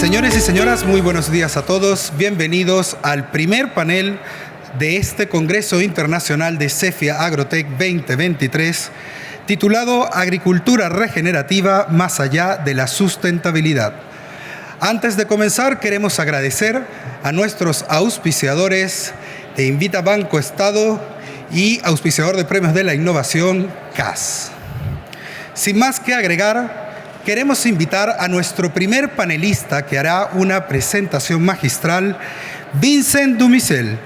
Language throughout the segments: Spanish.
Señores y señoras, muy buenos días a todos. Bienvenidos al primer panel de este Congreso Internacional de Cefia Agrotech 2023, titulado Agricultura Regenerativa más allá de la sustentabilidad. Antes de comenzar, queremos agradecer a nuestros auspiciadores de Invita Banco Estado y auspiciador de Premios de la Innovación, CAS. Sin más que agregar, queremos invitar a nuestro primer panelista que hará una presentación magistral, Vincent Dumicel,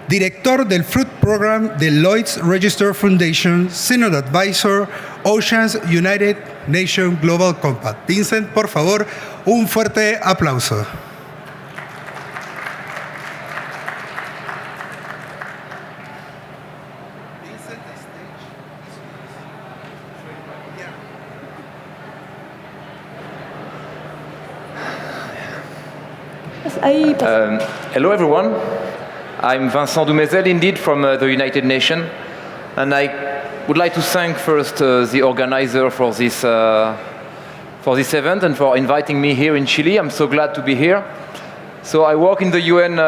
director del Fruit Program de Lloyd's Register Foundation, Senior Advisor, Oceans United Nations Global Compact. Vincent, por favor, un fuerte aplauso. Hello everyone, I'm Vincent Dumicel indeed from the United Nations, and I would like to thank first the organizer for this event and for inviting me here in Chile. I'm so glad to be here. So I work in the UN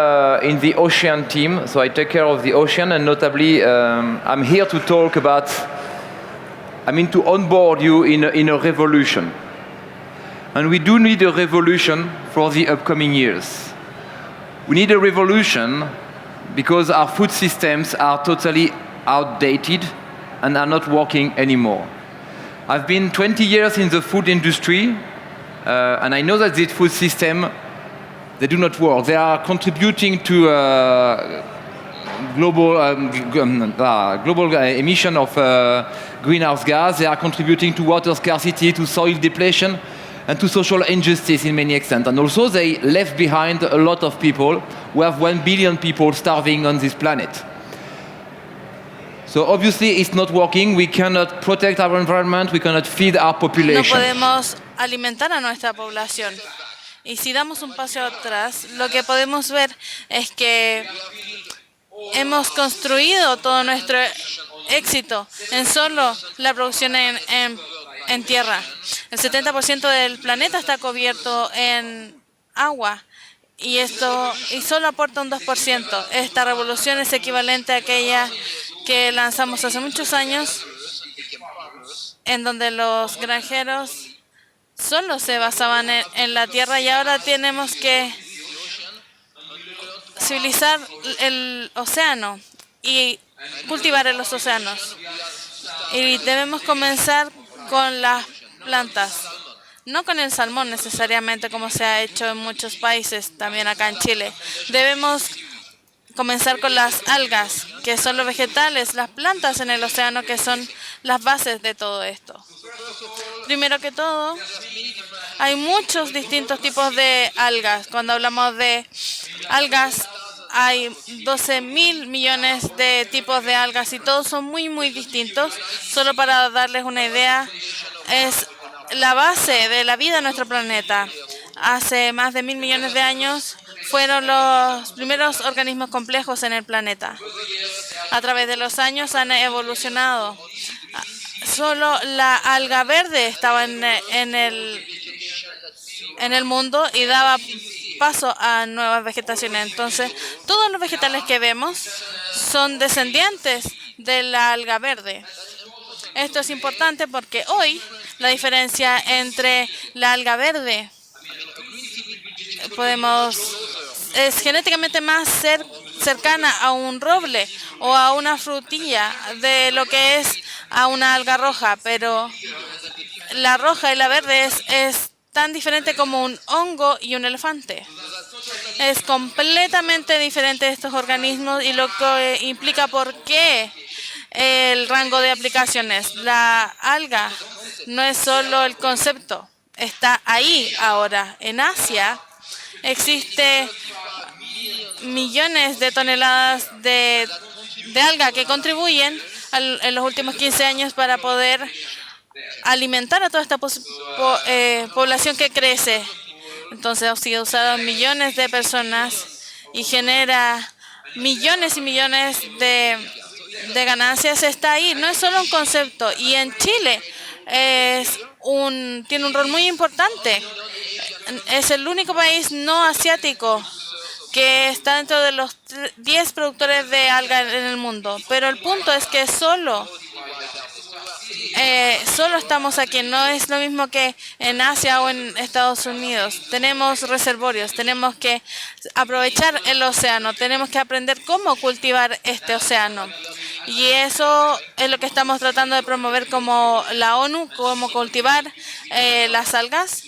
in the ocean team, so I take care of the ocean, and notably I'm here to talk about, to onboard you in a revolution. And we do need a revolution for the upcoming years. We need a revolution because our food systems are totally outdated and are not working anymore. I've been 20 years in the food industry, and I know that these food systems, they do not work. They are contributing to global emission of greenhouse gas. They are contributing to water scarcity, to soil depletion, and to social injustice in many extent. And also they left behind a lot of people. We have 1 billion people starving on this planet. So obviously it's not working. We cannot protect our environment. We cannot feed our population. No podemos alimentar a nuestra población. Y si damos un paso atrás, lo que podemos ver es que hemos construido todo nuestro éxito en solo la producción en tierra. El 70% del planeta está cubierto en agua y solo aporta un 2%. Esta revolución es equivalente a aquella que lanzamos hace muchos años, en donde los granjeros solo se basaban en la tierra, y ahora tenemos que civilizar el océano y cultivar en los océanos. Y debemos comenzar con las plantas, no con el salmón necesariamente, como se ha hecho en muchos países, también acá en Chile. Debemos comenzar con las algas, que son los vegetales, las plantas en el océano, que son las bases de todo esto. Primero que todo, hay muchos distintos tipos de algas. Cuando hablamos de algas, hay 12.000 millones de tipos de algas y todos son muy, muy distintos. Solo para darles una idea, es la base de la vida en nuestro planeta. Hace más de 1.000 millones de años fueron los primeros organismos complejos en el planeta. A través de los años han evolucionado. Solo la alga verde estaba en el mundo y daba paso a nuevas vegetaciones. Entonces, todos los vegetales que vemos son descendientes de la alga verde. Esto es importante porque hoy la diferencia entre la alga verde es genéticamente más cercana a un roble o a una frutilla de lo que es a una alga roja, pero la roja y la verde es tan diferente como un hongo y un elefante. Es completamente diferente de estos organismos, y lo que implica por qué el rango de aplicaciones. La alga no es solo el concepto, está ahí ahora. En Asia existe millones de toneladas de alga que contribuyen en los últimos 15 años para poder alimentar a toda esta población que crece. Entonces ha sido usado en millones de personas y genera millones y millones de ganancias. Está ahí, no es solo un concepto. Y en Chile tiene un rol muy importante. es el único país no asiático que está dentro de los 10 productores de alga en el mundo. Pero el punto es que solo estamos aquí. No es lo mismo que en Asia o en Estados Unidos. Tenemos reservorios, tenemos que aprovechar el océano, tenemos que aprender cómo cultivar este océano. Y eso es lo que estamos tratando de promover como la ONU, cómo cultivar las algas.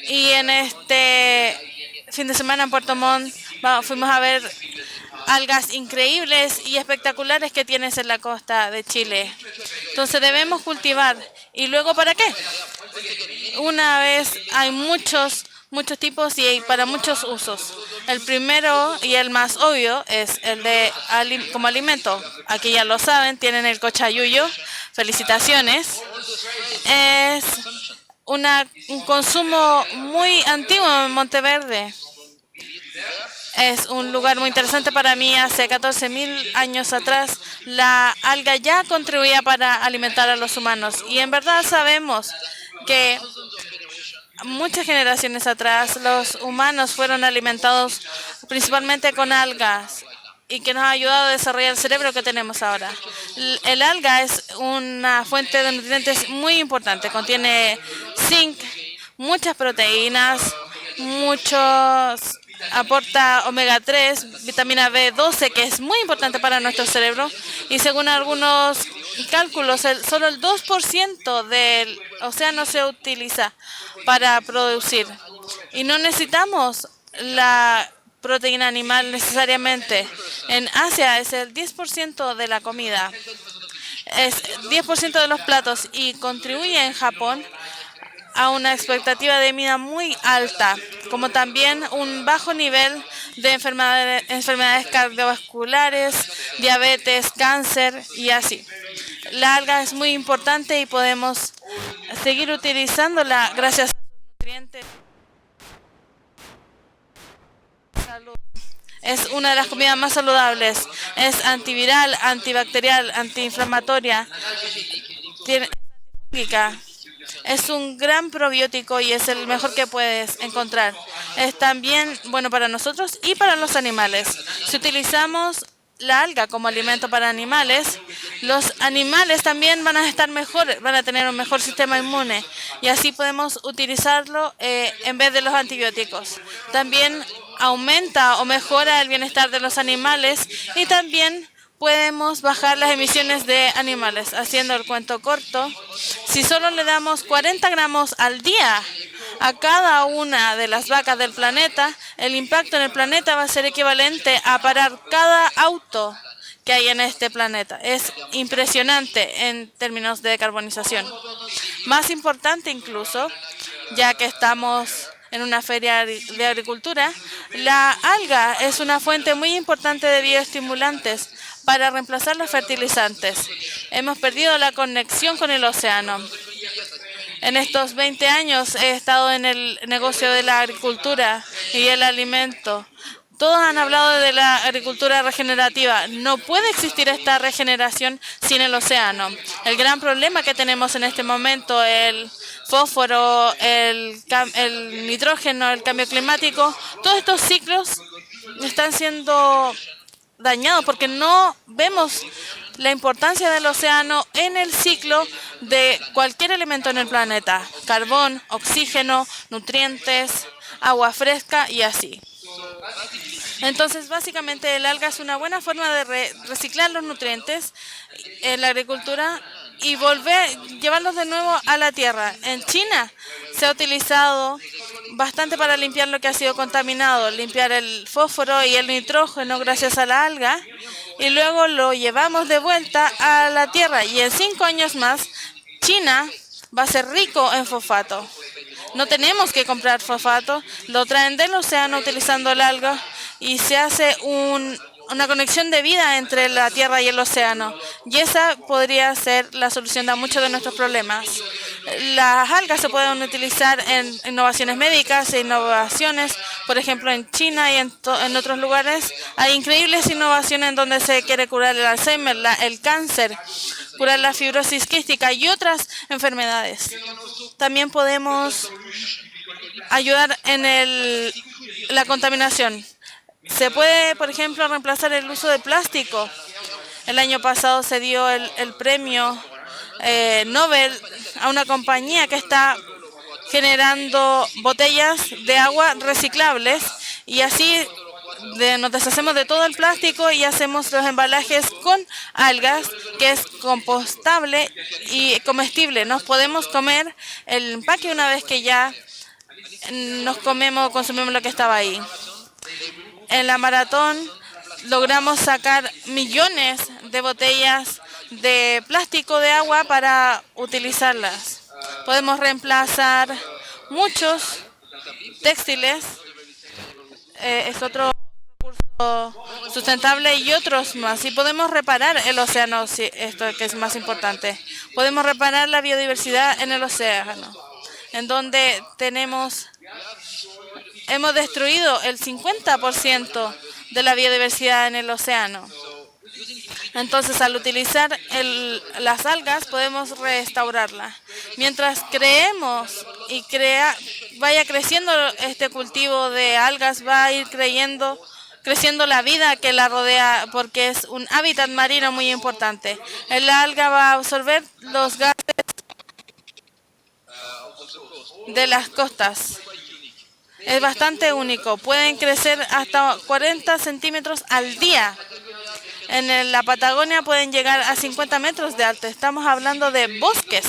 Y en este fin de semana en Puerto Montt fuimos a ver algas increíbles y espectaculares que tienes en la costa de Chile. Entonces debemos cultivar. ¿Y luego para qué? Una vez hay muchos tipos y para muchos usos. El primero y el más obvio es el de como alimento. Aquí ya lo saben, tienen el cochayuyo. Felicitaciones. Es un consumo muy antiguo en Monteverde. Es un lugar muy interesante para mí. Hace 14.000 años atrás, la alga ya contribuía para alimentar a los humanos. Y en verdad sabemos que muchas generaciones atrás, los humanos fueron alimentados principalmente con algas y que nos ha ayudado a desarrollar el cerebro que tenemos ahora. El alga es una fuente de nutrientes muy importante. Contiene zinc, muchas proteínas, aporta omega 3, vitamina B12, que es muy importante para nuestro cerebro. Y según algunos cálculos, solo el 2% del océano se utiliza para producir. Y no necesitamos la proteína animal necesariamente. En Asia es el 10% de la comida, es 10% de los platos y contribuye en Japón a una expectativa de vida muy alta, como también un bajo nivel de enfermedades cardiovasculares, diabetes, cáncer y así. La alga es muy importante y podemos seguir utilizándola gracias a sus nutrientes. Salud. Es una de las comidas más saludables. Es antiviral, antibacterial, antiinflamatoria. Tiene fúngica. Es un gran probiótico y es el mejor que puedes encontrar. Es también bueno para nosotros y para los animales. Si utilizamos la alga como alimento para animales, los animales también van a estar mejor, van a tener un mejor sistema inmune y así podemos utilizarlo en vez de los antibióticos. También aumenta o mejora el bienestar de los animales y también podemos bajar las emisiones de animales. Haciendo el cuento corto, si solo le damos 40 gramos al día a cada una de las vacas del planeta, el impacto en el planeta va a ser equivalente a parar cada auto que hay en este planeta. Es impresionante en términos de decarbonización. Más importante incluso, ya que estamos en una feria de agricultura, la alga es una fuente muy importante de bioestimulantes para reemplazar los fertilizantes. Hemos perdido la conexión con el océano. En estos 20 años he estado en el negocio de la agricultura y el alimento. Todos han hablado de la agricultura regenerativa. No puede existir esta regeneración sin el océano. El gran problema que tenemos en este momento, el fósforo, el nitrógeno, el cambio climático, todos estos ciclos están siendo dañados porque no vemos la importancia del océano en el ciclo de cualquier elemento en el planeta. Carbón, oxígeno, nutrientes, agua fresca y así. Entonces, básicamente, el alga es una buena forma de reciclar los nutrientes en la agricultura y llevarlos de nuevo a la tierra. En China se ha utilizado bastante para limpiar lo que ha sido contaminado, limpiar el fósforo y el nitrógeno gracias a la alga, y luego lo llevamos de vuelta a la tierra. Y en 5 años más, China va a ser rico en fosfato. No tenemos que comprar fosfato, lo traen del océano utilizando el alga y se hace una conexión de vida entre la tierra y el océano. Y esa podría ser la solución a muchos de nuestros problemas. Las algas se pueden utilizar en innovaciones médicas e innovaciones, por ejemplo en China y en otros lugares. Hay increíbles innovaciones en donde se quiere curar el Alzheimer, el cáncer, curar la fibrosis quística y otras enfermedades. También podemos ayudar en la contaminación. Se puede, por ejemplo, reemplazar el uso de plástico. El año pasado se dio el premio Nobel a una compañía que está generando botellas de agua reciclables y así nos deshacemos de todo el plástico y hacemos los embalajes con algas, que es compostable y comestible. Nos podemos comer el empaque una vez que ya consumimos lo que estaba ahí. En la maratón logramos sacar millones de botellas de plástico de agua para utilizarlas. Podemos reemplazar muchos textiles, es otro recurso sustentable y otros más. Y podemos reparar el océano, esto que es más importante. Podemos reparar la biodiversidad en el océano, en donde hemos destruido el 50% de la biodiversidad en el océano. Entonces, al utilizar las algas, podemos restaurarla. Mientras creemos y vaya creciendo este cultivo de algas, va a ir creciendo la vida que la rodea, porque es un hábitat marino muy importante. El alga va a absorber los gases de las costas. Es bastante único. Pueden crecer hasta 40 centímetros al día. En la Patagonia pueden llegar a 50 metros de alto. Estamos hablando de bosques.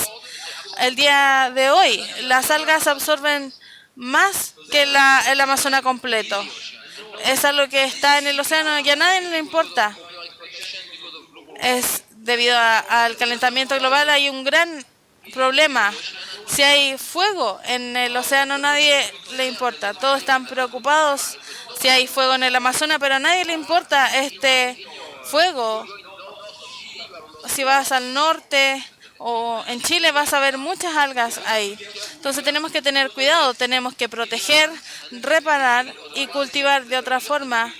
El día de hoy, las algas absorben más que el Amazonas completo. Es algo que está en el océano y a nadie le importa. Es debido al calentamiento global, hay un gran problema. Si hay fuego en el océano, a nadie le importa. Todos están preocupados si hay fuego en el Amazonas, pero a nadie le importa este fuego. Si vas al norte o en Chile vas a ver muchas algas ahí. Entonces tenemos que tener cuidado, tenemos que proteger, reparar y cultivar. De otra forma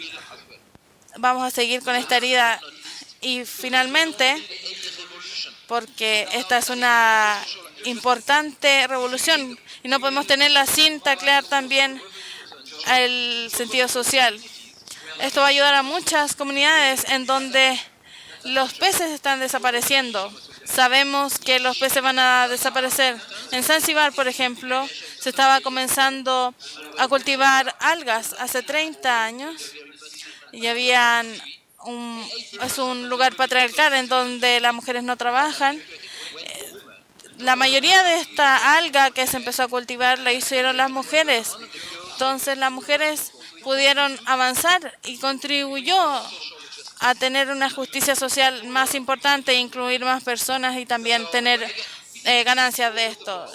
vamos a seguir con esta herida. Y finalmente, porque esta es una importante revolución y no podemos tenerla sin taclear también el sentido social. Esto va a ayudar a muchas comunidades en donde los peces están desapareciendo. Sabemos que los peces van a desaparecer. En Zanzíbar, por ejemplo, se estaba comenzando a cultivar algas hace 30 años y es un lugar patriarcal en donde las mujeres no trabajan. La mayoría de esta alga que se empezó a cultivar la hicieron las mujeres. Entonces las mujeres pudieron avanzar y contribuyó a tener una justicia social más importante, incluir más personas y también tener ganancias de esto.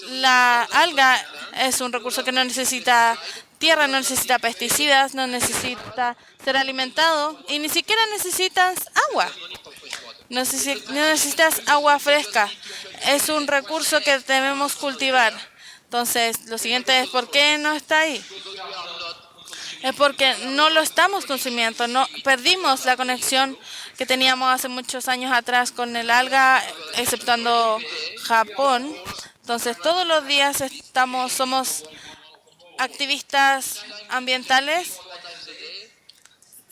La alga es un recurso que no necesita tierra, no necesita pesticidas, no necesita ser alimentado y ni siquiera necesitas agua. No necesitas agua fresca. Es un recurso que debemos cultivar. Entonces, lo siguiente es ¿por qué no está ahí? Es porque no lo estamos consumiendo. No perdimos la conexión que teníamos hace muchos años atrás con el alga, exceptuando Japón. Entonces, todos los días somos activistas ambientales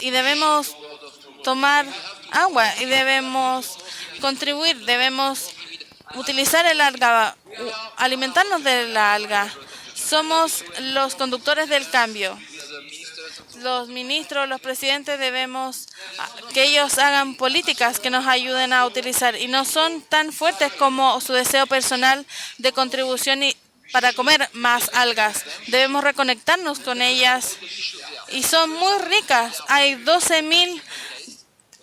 y debemos tomar agua y debemos contribuir, debemos utilizar el alga, alimentarnos de la alga. Somos los conductores del cambio. Los ministros, los presidentes debemos que ellos hagan políticas que nos ayuden a utilizar y no son tan fuertes como su deseo personal de contribución para comer más algas. Debemos reconectarnos con ellas y son muy ricas. Hay 12,000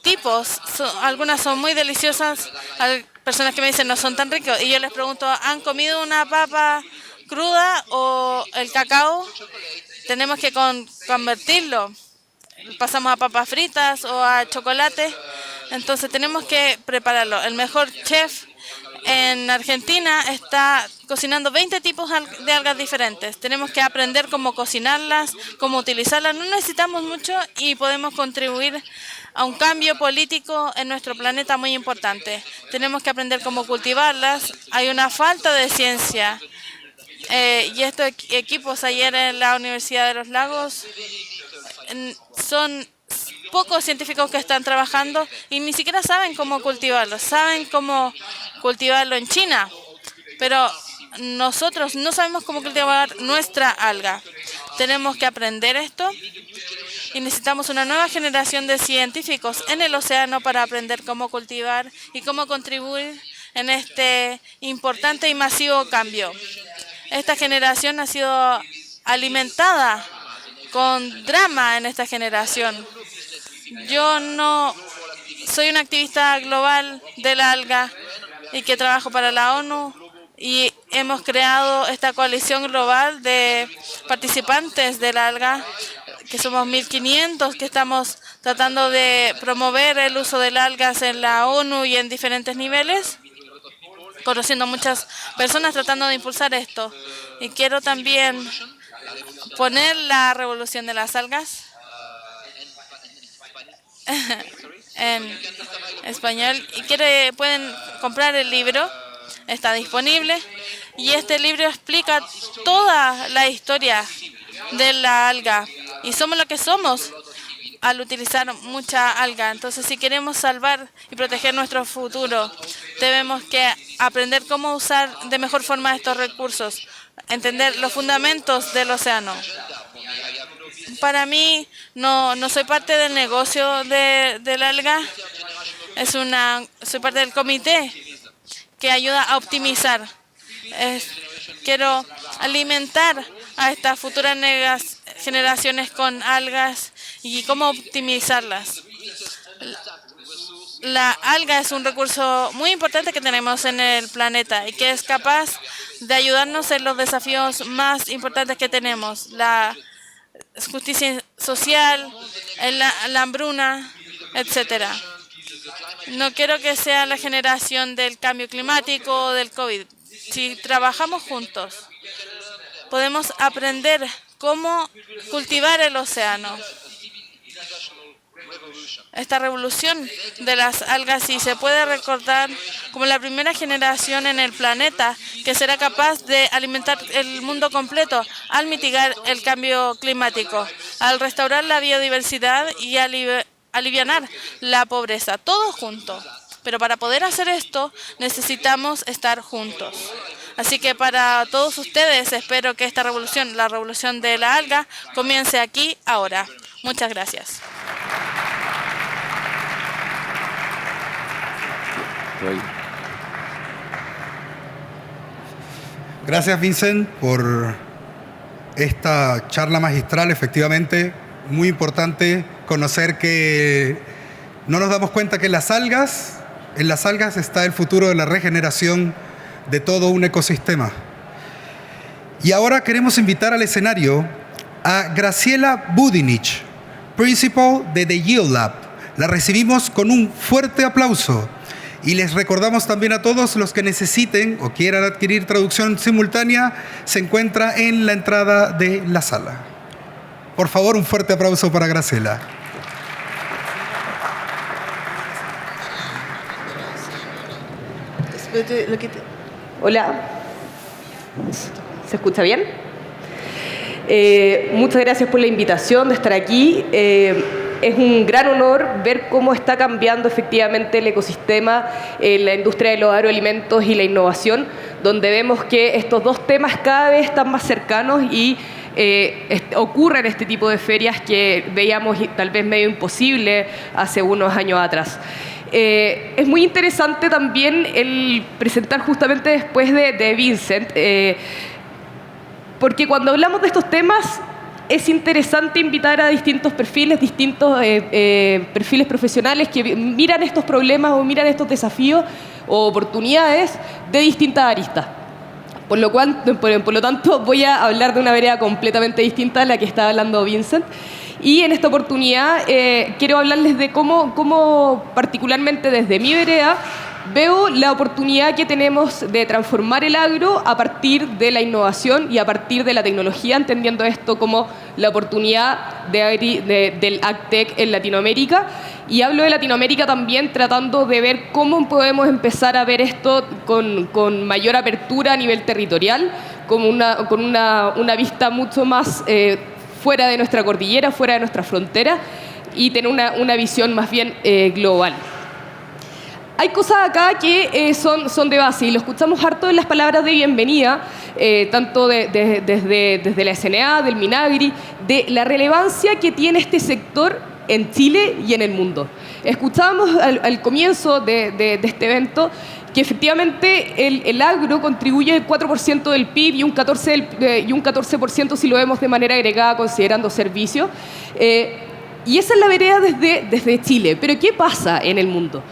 tipos, algunas son muy deliciosas. Hay personas que me dicen no son tan ricos y yo les pregunto, ¿han comido una papa cruda o el cacao? Tenemos que convertirlo. Pasamos a papas fritas o a chocolate. Entonces tenemos que prepararlo. El mejor chef en Argentina está cocinando 20 tipos de algas diferentes. Tenemos que aprender cómo cocinarlas, cómo utilizarlas. No necesitamos mucho y podemos contribuir a un cambio político en nuestro planeta muy importante. Tenemos que aprender cómo cultivarlas. Hay una falta de ciencia Y estos equipos ayer en la Universidad de los Lagos son pocos científicos que están trabajando y ni siquiera saben cómo cultivarlo. Saben cómo cultivarlo en China, pero nosotros no sabemos cómo cultivar nuestra alga. Tenemos que aprender esto y necesitamos una nueva generación de científicos en el océano para aprender cómo cultivar y cómo contribuir en este importante y masivo cambio. Esta generación ha sido alimentada con drama en esta generación. Yo no soy una activista global de la alga y que trabajo para la ONU y hemos creado esta coalición global de participantes de la alga, que somos 1.500, que estamos tratando de promover el uso de las algas en la ONU y en diferentes niveles, conociendo a muchas personas tratando de impulsar esto. Y quiero también poner la revolución de las algas en español. Y pueden comprar el libro, está disponible. Y este libro explica toda la historia de la alga. Y somos lo que somos al utilizar mucha alga. Entonces, si queremos salvar y proteger nuestro futuro, debemos que aprender cómo usar de mejor forma estos recursos, entender los fundamentos del océano. Para mí, no soy parte del negocio del alga. Soy parte del comité que ayuda a optimizar. Quiero alimentar a estas futuras generaciones con algas y cómo optimizarlas. La alga es un recurso muy importante que tenemos en el planeta y que es capaz de ayudarnos en los desafíos más importantes que tenemos: la justicia social, la hambruna, etc. No quiero que sea la generación del cambio climático o del COVID. Si trabajamos juntos, podemos aprender cómo cultivar el océano. Esta revolución de las algas, sí, se puede recordar como la primera generación en el planeta que será capaz de alimentar el mundo completo al mitigar el cambio climático, al restaurar la biodiversidad y alivianar la pobreza, todo junto. Pero para poder hacer esto necesitamos estar juntos. Así que para todos ustedes espero que esta revolución, la revolución de la alga, comience aquí, ahora. Muchas gracias. Gracias, Vincent, por esta charla magistral. Efectivamente, muy importante conocer que no nos damos cuenta que en las algas está el futuro de la regeneración de todo un ecosistema. Y ahora queremos invitar al escenario a Graciela Budinich, Principal de The Yield Lab. La recibimos con un fuerte aplauso. Y les recordamos también a todos los que necesiten o quieran adquirir traducción simultánea, se encuentra en la entrada de la sala. Por favor, un fuerte aplauso para Graciela. Hola, ¿se escucha bien? Muchas gracias por la invitación de estar aquí. Es un gran honor ver cómo está cambiando efectivamente el ecosistema en la industria de los agroalimentos y la innovación, donde vemos que estos dos temas cada vez están más cercanos y ocurren este tipo de ferias que veíamos tal vez medio imposible hace unos años atrás. Es muy interesante también el presentar justamente después de Vincent, porque cuando hablamos de estos temas es interesante invitar a distintos perfiles profesionales que miran estos problemas o miran estos desafíos o oportunidades de distintas aristas. Por lo tanto, voy a hablar de una vereda completamente distinta a la que está hablando Vincent. Y en esta oportunidad quiero hablarles de cómo particularmente desde mi vereda, veo la oportunidad que tenemos de transformar el agro a partir de la innovación y a partir de la tecnología, entendiendo esto como la oportunidad del AgTech en Latinoamérica. Y hablo de Latinoamérica también tratando de ver cómo podemos empezar a ver esto con mayor apertura a nivel territorial, con una vista mucho más fuera de nuestra cordillera, fuera de nuestra frontera, y tener una visión más bien global. Hay cosas acá que son de base, y lo escuchamos harto en las palabras de bienvenida, tanto desde la SNA, del Minagri, de la relevancia que tiene este sector en Chile y en el mundo. Escuchábamos al comienzo de este evento que efectivamente el agro contribuye el 4% del PIB y un 14% si lo vemos de manera agregada considerando servicios. Y esa es la vereda desde Chile. Pero ¿qué pasa en el mundo?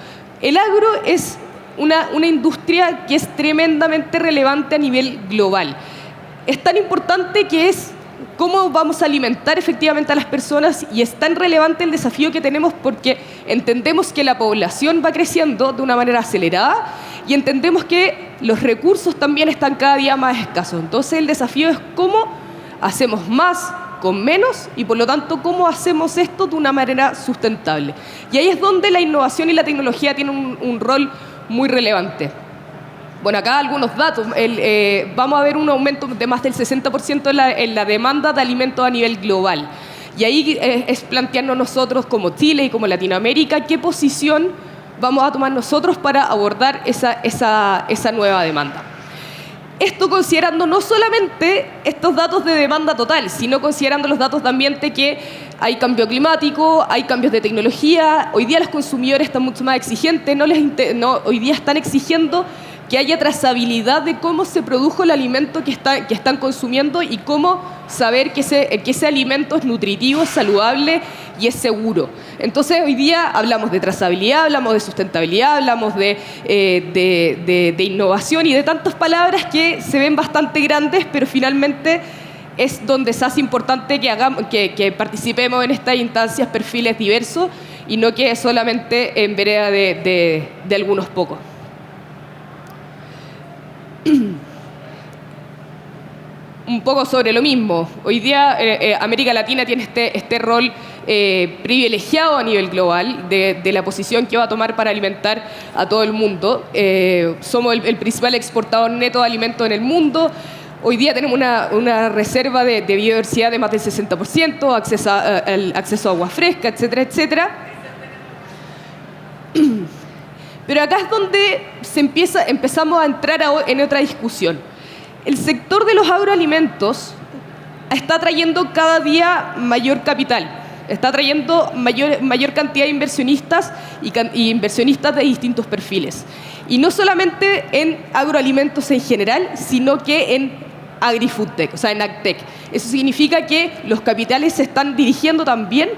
El agro es una industria que es tremendamente relevante a nivel global. Es tan importante que es cómo vamos a alimentar efectivamente a las personas, y es tan relevante el desafío que tenemos porque entendemos que la población va creciendo de una manera acelerada y entendemos que los recursos también están cada día más escasos. Entonces el desafío es cómo hacemos más con menos y por lo tanto cómo hacemos esto de una manera sustentable. Y ahí es donde la innovación y la tecnología tienen un rol muy relevante. Bueno, acá algunos datos. Vamos a ver un aumento de más del 60% en la demanda de alimentos a nivel global. Y ahí es plantearnos nosotros como Chile y como Latinoamérica qué posición vamos a tomar nosotros para abordar esa nueva demanda. Esto considerando no solamente estos datos de demanda total, sino considerando los datos de ambiente, que hay cambio climático, hay cambios de tecnología. Hoy día los consumidores están mucho más exigentes, hoy día están exigiendo que haya trazabilidad de cómo se produjo el alimento que están consumiendo y cómo saber que ese alimento es nutritivo, es saludable y es seguro. Entonces, hoy día hablamos de trazabilidad, hablamos de sustentabilidad, hablamos de innovación y de tantas palabras que se ven bastante grandes, pero finalmente es donde se hace importante que participemos en estas instancias, perfiles diversos, y no que solamente en vereda de algunos pocos. Un poco sobre lo mismo. Hoy día América Latina tiene este rol privilegiado a nivel global de la posición que va a tomar para alimentar a todo el mundo. Somos el principal exportador neto de alimentos en el mundo. Hoy día tenemos una reserva de biodiversidad de más del 60%, acceso a agua fresca, etcétera, etcétera. Pero acá es donde empezamos a entrar en otra discusión. El sector de los agroalimentos está trayendo cada día mayor capital, está trayendo mayor cantidad de inversionistas y inversionistas de distintos perfiles. Y no solamente en agroalimentos en general, sino que en agri-foodtech, o sea, en agtech. Eso significa que los capitales se están dirigiendo también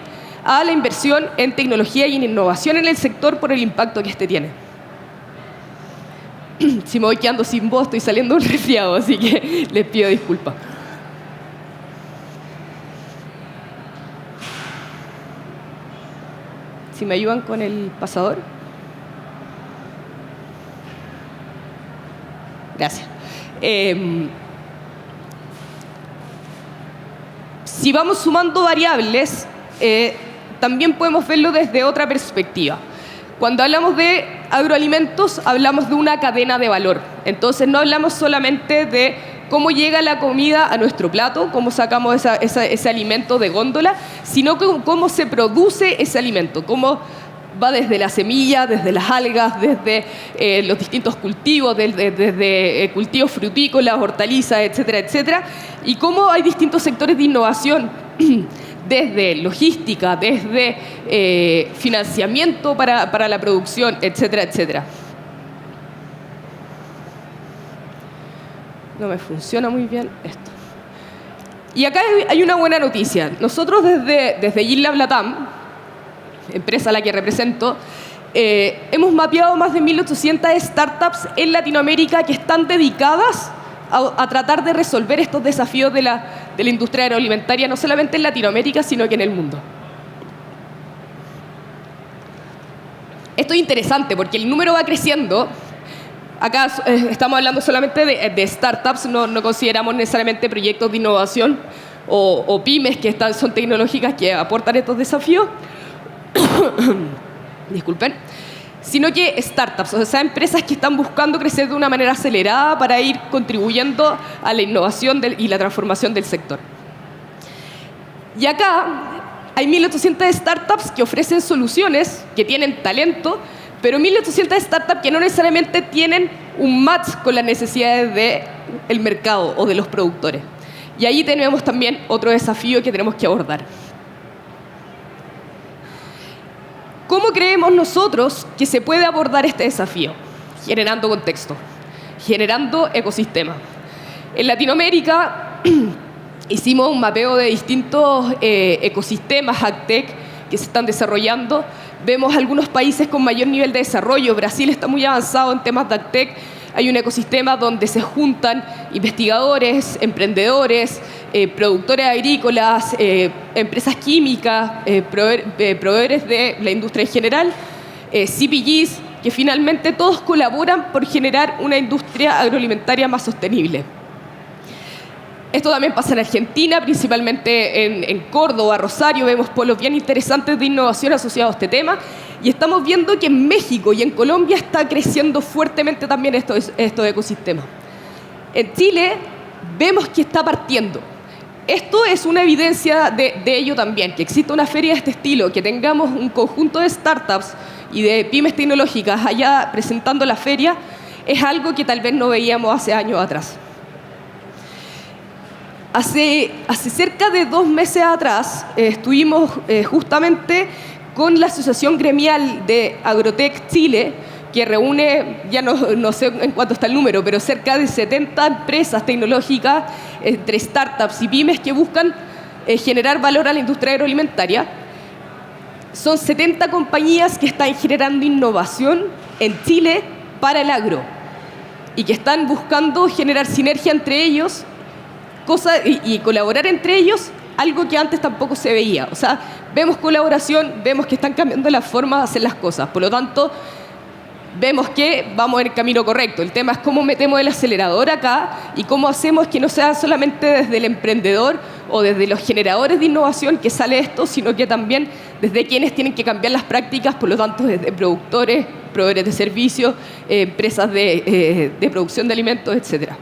a la inversión en tecnología y en innovación en el sector por el impacto que este tiene. Si me voy quedando sin voz, estoy saliendo un resfriado, así que les pido disculpas. Si me ayudan con el pasador. Gracias. Si vamos sumando variables, también podemos verlo desde otra perspectiva. Cuando hablamos de agroalimentos, hablamos de una cadena de valor. Entonces, no hablamos solamente de cómo llega la comida a nuestro plato, cómo sacamos ese alimento de góndola, sino cómo se produce ese alimento, cómo va desde la semilla, desde las algas, desde los distintos cultivos, desde cultivos frutícolas, hortalizas, etcétera, etcétera, y cómo hay distintos sectores de innovación desde logística, desde financiamiento para la producción, etcétera, etcétera. No me funciona muy bien esto. Y acá hay una buena noticia. Nosotros desde YINLAB LATAM, empresa a la que represento, hemos mapeado más de 1.800 startups en Latinoamérica que están dedicadas a tratar de resolver estos desafíos de la industria agroalimentaria, no solamente en Latinoamérica, sino que en el mundo. Esto es interesante porque el número va creciendo. Acá estamos hablando solamente de startups, no consideramos necesariamente proyectos de innovación o pymes que son tecnológicas que aportan estos desafíos. Disculpen. Sino que startups, o sea, empresas que están buscando crecer de una manera acelerada para ir contribuyendo a la innovación y la transformación del sector. Y acá hay 1.800 startups que ofrecen soluciones, que tienen talento, pero 1.800 startups que no necesariamente tienen un match con las necesidades del mercado o de los productores. Y ahí tenemos también otro desafío que tenemos que abordar. ¿Cómo creemos nosotros que se puede abordar este desafío? Generando contexto, generando ecosistemas. En Latinoamérica hicimos un mapeo de distintos ecosistemas AgTech que se están desarrollando. Vemos algunos países con mayor nivel de desarrollo. Brasil está muy avanzado en temas de AgTech. Hay un ecosistema donde se juntan investigadores, emprendedores, productores agrícolas, empresas químicas, proveedores de la industria en general, CPGs, que finalmente todos colaboran por generar una industria agroalimentaria más sostenible. Esto también pasa en Argentina, principalmente en Córdoba, Rosario, vemos polos bien interesantes de innovación asociados a este tema. Y estamos viendo que en México y en Colombia está creciendo fuertemente también estos ecosistemas. En Chile vemos que está partiendo. Esto es una evidencia de ello también, que existe una feria de este estilo, que tengamos un conjunto de startups y de pymes tecnológicas allá presentando la feria, es algo que tal vez no veíamos hace años atrás. Hace cerca de 2 meses atrás estuvimos justamente con la Asociación Gremial de Agrotech Chile, que reúne, ya no sé en cuánto está el número, pero cerca de 70 empresas tecnológicas, entre startups y pymes que buscan generar valor a la industria agroalimentaria. Son 70 compañías que están generando innovación en Chile para el agro y que están buscando generar sinergia entre ellos y colaborar entre ellos, algo que antes tampoco se veía. O sea, vemos colaboración, vemos que están cambiando la forma de hacer las cosas. Por lo tanto, vemos que vamos en el camino correcto. El tema es cómo metemos el acelerador acá y cómo hacemos que no sea solamente desde el emprendedor o desde los generadores de innovación que sale esto, sino que también desde quienes tienen que cambiar las prácticas, por lo tanto, desde productores, proveedores de servicios, empresas de producción de alimentos, etcétera.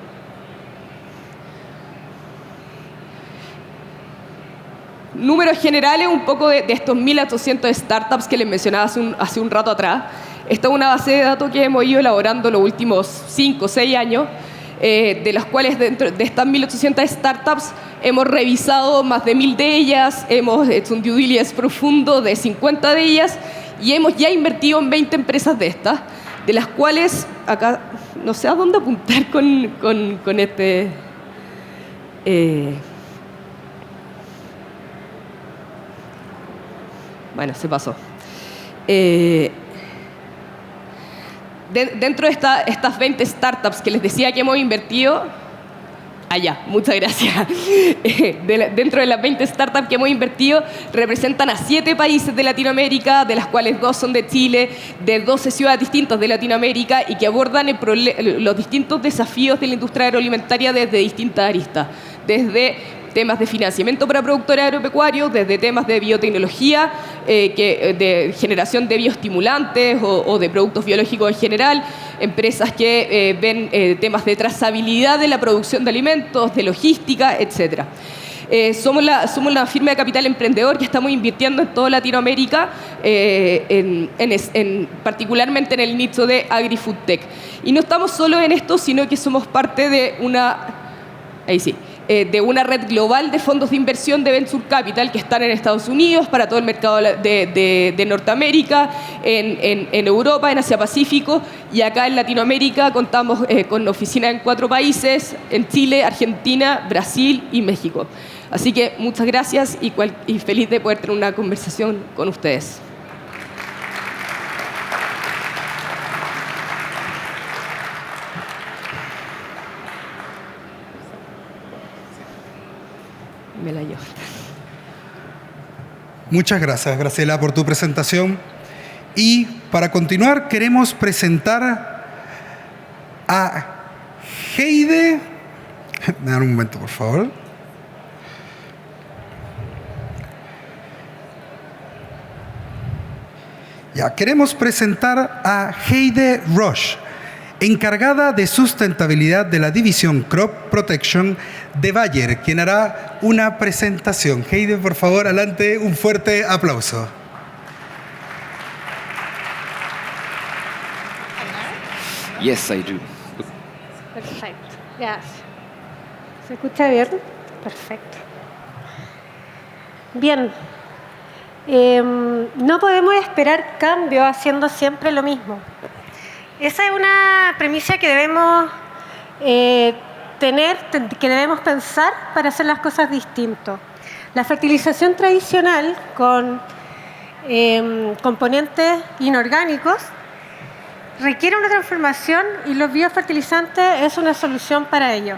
Números generales un poco de estos 1.800 startups que les mencionaba hace un rato atrás. Esta es una base de datos que hemos ido elaborando los últimos 5 o 6 años, de las cuales dentro de estas 1.800 startups hemos revisado más de 1.000 de ellas, hemos hecho un due diligence profundo de 50 de ellas y hemos ya invertido en 20 empresas de estas, de las cuales, acá no sé a dónde apuntar con este... Bueno, se pasó. Dentro de estas 20 startups que les decía que hemos invertido, muchas gracias. Dentro de las 20 startups que hemos invertido, representan a 7 países de Latinoamérica, de las cuales 2 son de Chile, de 12 ciudades distintas de Latinoamérica y que abordan los distintos desafíos de la industria agroalimentaria desde distintas aristas. Desde temas de financiamiento para productores agropecuarios, desde temas de biotecnología, de generación de bioestimulantes o de productos biológicos en general, empresas que ven temas de trazabilidad de la producción de alimentos, de logística, etc. Somos la firma de capital emprendedor que estamos invirtiendo en toda Latinoamérica, particularmente en el nicho de Agri-Food Tech. Y no estamos solo en esto, sino que somos parte de una red global de fondos de inversión de Venture Capital que están en Estados Unidos, para todo el mercado de Norteamérica, en Europa, en Asia-Pacífico, y acá en Latinoamérica contamos con oficinas en 4 países, en Chile, Argentina, Brasil y México. Así que muchas gracias y feliz de poder tener una conversación con ustedes. Me la llevo. Muchas gracias, Graciela, por tu presentación. Y para continuar queremos presentar a Heide. Me dan un momento, por favor. Ya, queremos presentar a Heide Roche, encargada de sustentabilidad de la división Crop Protection de Bayer, quien hará una presentación. Heide, por favor, adelante, un fuerte aplauso. Yes, I do. Perfecto, gracias. ¿Se escucha bien? Perfecto. Bien. No podemos esperar cambio haciendo siempre lo mismo. Esa es una premisa que debemos tener, que debemos pensar para hacer las cosas distinto. La fertilización tradicional con componentes inorgánicos requiere una transformación y los biofertilizantes es una solución para ello.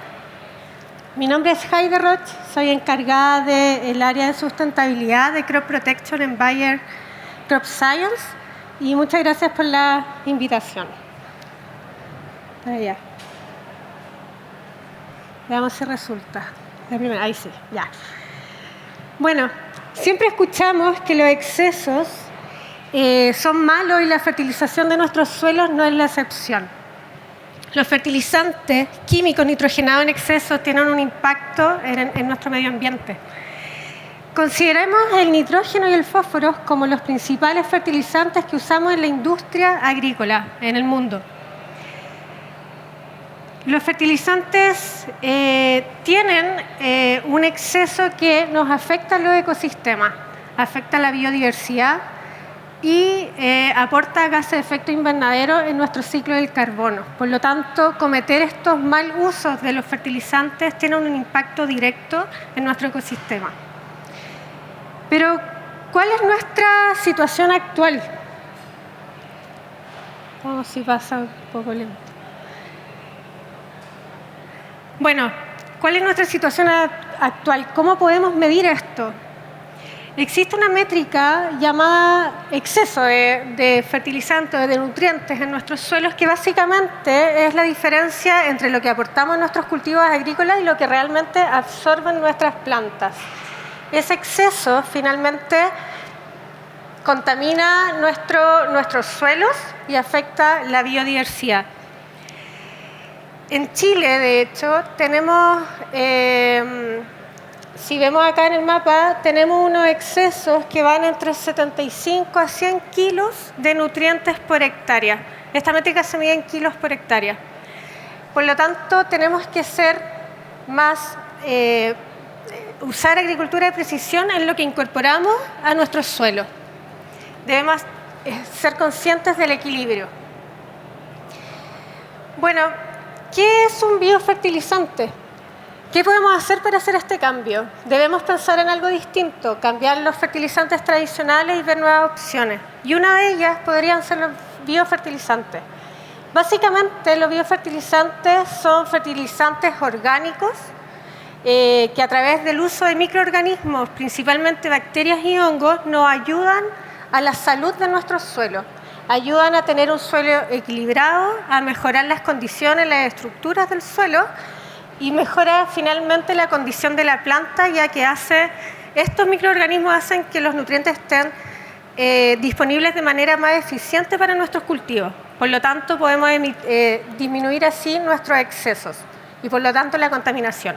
Mi nombre es Heide Roche, soy encargada del área de sustentabilidad de Crop Protection en Bayer Crop Science y muchas gracias por la invitación. Para allá. Veamos si resulta. La primera, ahí sí, ya. Bueno, siempre escuchamos que los excesos son malos y la fertilización de nuestros suelos no es la excepción. Los fertilizantes químicos nitrogenados en exceso tienen un impacto en nuestro medio ambiente. Consideremos el nitrógeno y el fósforo como los principales fertilizantes que usamos en la industria agrícola en el mundo. Los fertilizantes tienen un exceso que nos afecta a los ecosistemas, afecta a la biodiversidad y aporta gases de efecto invernadero en nuestro ciclo del carbono. Por lo tanto, cometer estos mal usos de los fertilizantes tiene un impacto directo en nuestro ecosistema. Pero, ¿cuál es nuestra situación actual? Vamos si pasa un poco lento. Bueno, ¿cuál es nuestra situación actual? ¿Cómo podemos medir esto? Existe una métrica llamada exceso de fertilizantes, de nutrientes en nuestros suelos, que básicamente es la diferencia entre lo que aportamos en nuestros cultivos agrícolas y lo que realmente absorben nuestras plantas. Ese exceso finalmente contamina nuestros suelos y afecta la biodiversidad. En Chile, de hecho, tenemos... si vemos acá en el mapa, tenemos unos excesos que van entre 75 a 100 kilos de nutrientes por hectárea. Esta métrica se mide en kilos por hectárea. Por lo tanto, tenemos que ser más, usar agricultura de precisión en lo que incorporamos a nuestros suelos. Debemos ser conscientes del equilibrio. Bueno, ¿qué es un biofertilizante? ¿Qué podemos hacer para hacer este cambio? Debemos pensar en algo distinto, cambiar los fertilizantes tradicionales y ver nuevas opciones. Y una de ellas podrían ser los biofertilizantes. Básicamente, los biofertilizantes son fertilizantes orgánicos que a través del uso de microorganismos, principalmente bacterias y hongos, nos ayudan a la salud de nuestros suelos. Ayudan a tener un suelo equilibrado, a mejorar las condiciones, las estructuras del suelo, y mejora finalmente la condición de la planta, ya que estos microorganismos hacen que los nutrientes estén disponibles de manera más eficiente para nuestros cultivos. Por lo tanto, podemos disminuir así nuestros excesos y por lo tanto la contaminación.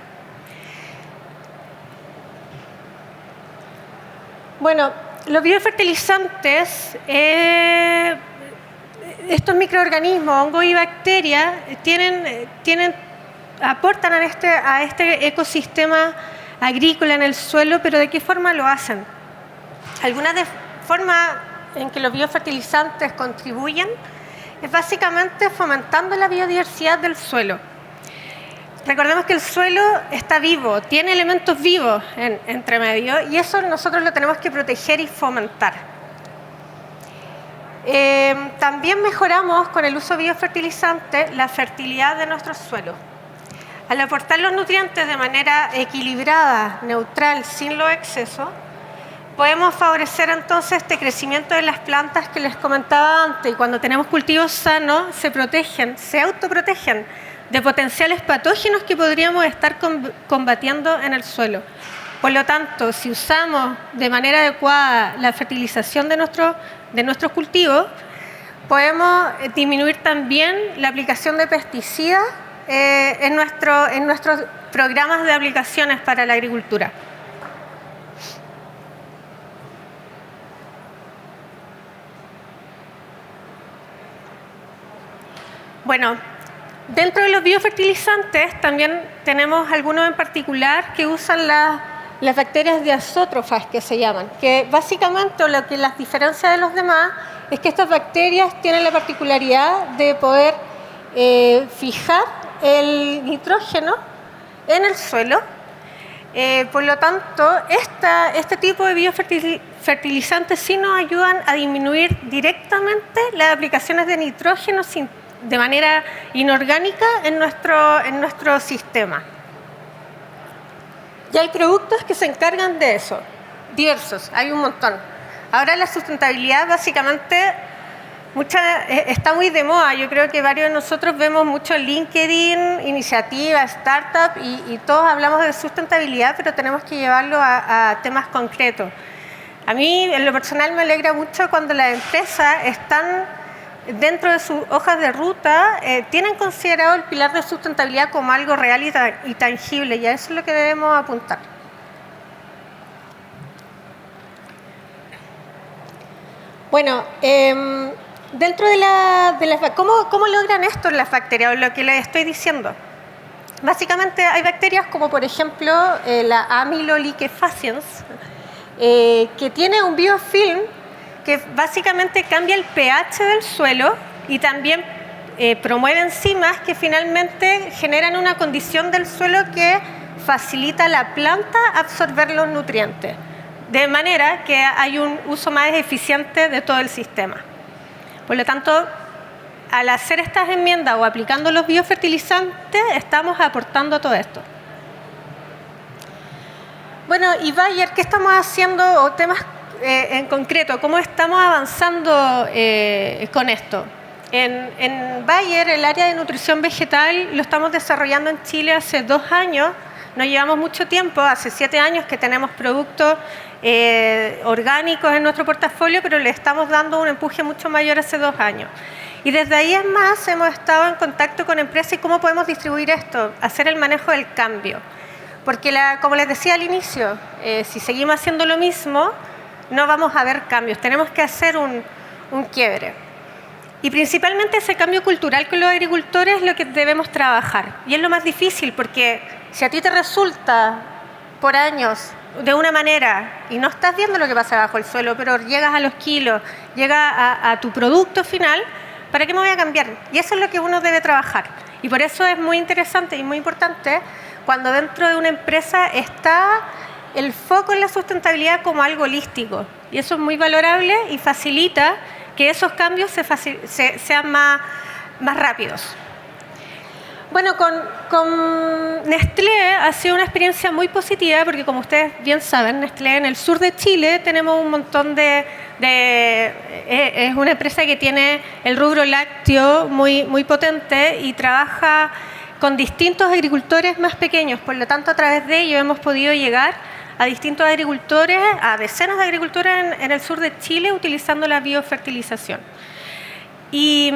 Bueno, los biofertilizantes, estos microorganismos, hongos y bacterias, aportan a este ecosistema agrícola en el suelo, pero ¿de qué forma lo hacen? Algunas de formas en que los biofertilizantes contribuyen es básicamente fomentando la biodiversidad del suelo. Recordemos que el suelo está vivo, tiene elementos vivos entre medio, y eso nosotros lo tenemos que proteger y fomentar. También mejoramos con el uso de biofertilizantes la fertilidad de nuestros suelos. Al aportar los nutrientes de manera equilibrada, neutral, sin los excesos, podemos favorecer entonces este crecimiento de las plantas que les comentaba antes. Y cuando tenemos cultivos sanos, se autoprotegen de potenciales patógenos que podríamos estar combatiendo en el suelo. Por lo tanto, si usamos de manera adecuada la fertilización de nuestros cultivos, podemos disminuir también la aplicación de pesticidas en nuestros programas de aplicaciones para la agricultura. Bueno, dentro de los biofertilizantes también tenemos algunos en particular que usan las bacterias diazótrofas, que se llaman, que básicamente lo que las diferencia de los demás es que estas bacterias tienen la particularidad de poder fijar el nitrógeno en el suelo. Por lo tanto, este tipo de biofertilizantes sí nos ayudan a disminuir directamente las aplicaciones de nitrógeno de manera inorgánica en nuestro sistema. Y hay productos que se encargan de eso, diversos, hay un montón. Ahora la sustentabilidad básicamente está muy de moda. Yo creo que varios de nosotros vemos mucho LinkedIn, iniciativas, startups y todos hablamos de sustentabilidad, pero tenemos que llevarlo a temas concretos. A mí, en lo personal, me alegra mucho cuando las empresas están dentro de sus hojas de ruta, tienen considerado el pilar de sustentabilidad como algo real y tangible, y a eso es lo que debemos apuntar. Bueno, dentro de ¿cómo logran esto las bacterias? O lo que les estoy diciendo. Básicamente hay bacterias como por ejemplo la amyloliquefaciens, que tiene un biofilm que básicamente cambia el pH del suelo y también promueve enzimas que finalmente generan una condición del suelo que facilita a la planta absorber los nutrientes, de manera que hay un uso más eficiente de todo el sistema. Por lo tanto, al hacer estas enmiendas o aplicando los biofertilizantes, estamos aportando todo esto. Bueno, y Bayer, ¿qué estamos haciendo? O temas en concreto, ¿cómo estamos avanzando con esto? En Bayer, el área de nutrición vegetal, lo estamos desarrollando en Chile hace 2 años. No llevamos mucho tiempo, hace 7 años que tenemos productos orgánicos en nuestro portafolio, pero le estamos dando un empuje mucho mayor hace 2 años. Y desde ahí en más hemos estado en contacto con empresas y cómo podemos distribuir esto, hacer el manejo del cambio. Porque, como les decía al inicio, si seguimos haciendo lo mismo, no vamos a ver cambios. Tenemos que hacer un quiebre. Y principalmente ese cambio cultural con los agricultores es lo que debemos trabajar. Y es lo más difícil, porque si a ti te resulta por años de una manera y no estás viendo lo que pasa bajo el suelo, pero llegas a los kilos, llegas a tu producto final, ¿para qué me voy a cambiar? Y eso es lo que uno debe trabajar. Y por eso es muy interesante y muy importante cuando dentro de una empresa está el foco en la sustentabilidad como algo holístico. Y eso es muy valorable y facilita que esos cambios sean más rápidos. Bueno, con Nestlé ha sido una experiencia muy positiva porque, como ustedes bien saben, Nestlé en el sur de Chile tenemos un montón es una empresa que tiene el rubro lácteo muy potente y trabaja con distintos agricultores más pequeños. Por lo tanto, a través de ello hemos podido llegar a distintos agricultores, a decenas de agricultores en el sur de Chile utilizando la biofertilización. Y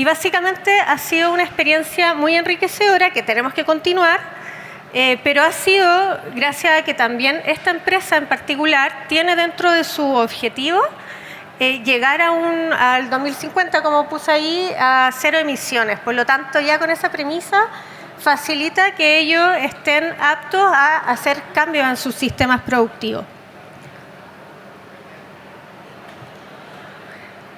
básicamente ha sido una experiencia muy enriquecedora que tenemos que continuar, pero ha sido gracias a que también esta empresa en particular tiene dentro de su objetivo llegar al 2050, como puse ahí, a 0 emisiones. Por lo tanto, ya con esa premisa facilita que ellos estén aptos a hacer cambios en sus sistemas productivos.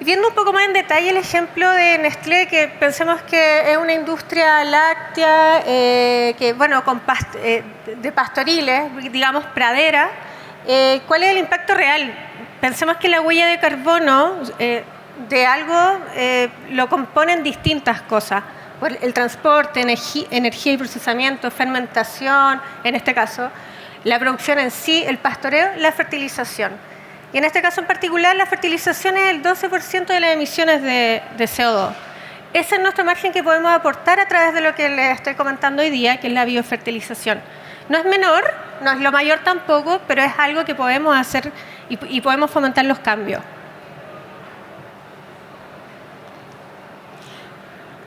Viendo un poco más en detalle el ejemplo de Nestlé, que pensemos que es una industria láctea de pastoriles, digamos pradera, ¿cuál es el impacto real? Pensemos que la huella de carbono de algo lo componen distintas cosas. El transporte, energía y procesamiento, fermentación, en este caso, la producción en sí, el pastoreo, la fertilización. Y en este caso en particular, la fertilización es el 12% de las emisiones de CO2. Ese es nuestro margen que podemos aportar a través de lo que les estoy comentando hoy día, que es la biofertilización. No es menor, no es lo mayor tampoco, pero es algo que podemos hacer y podemos fomentar los cambios.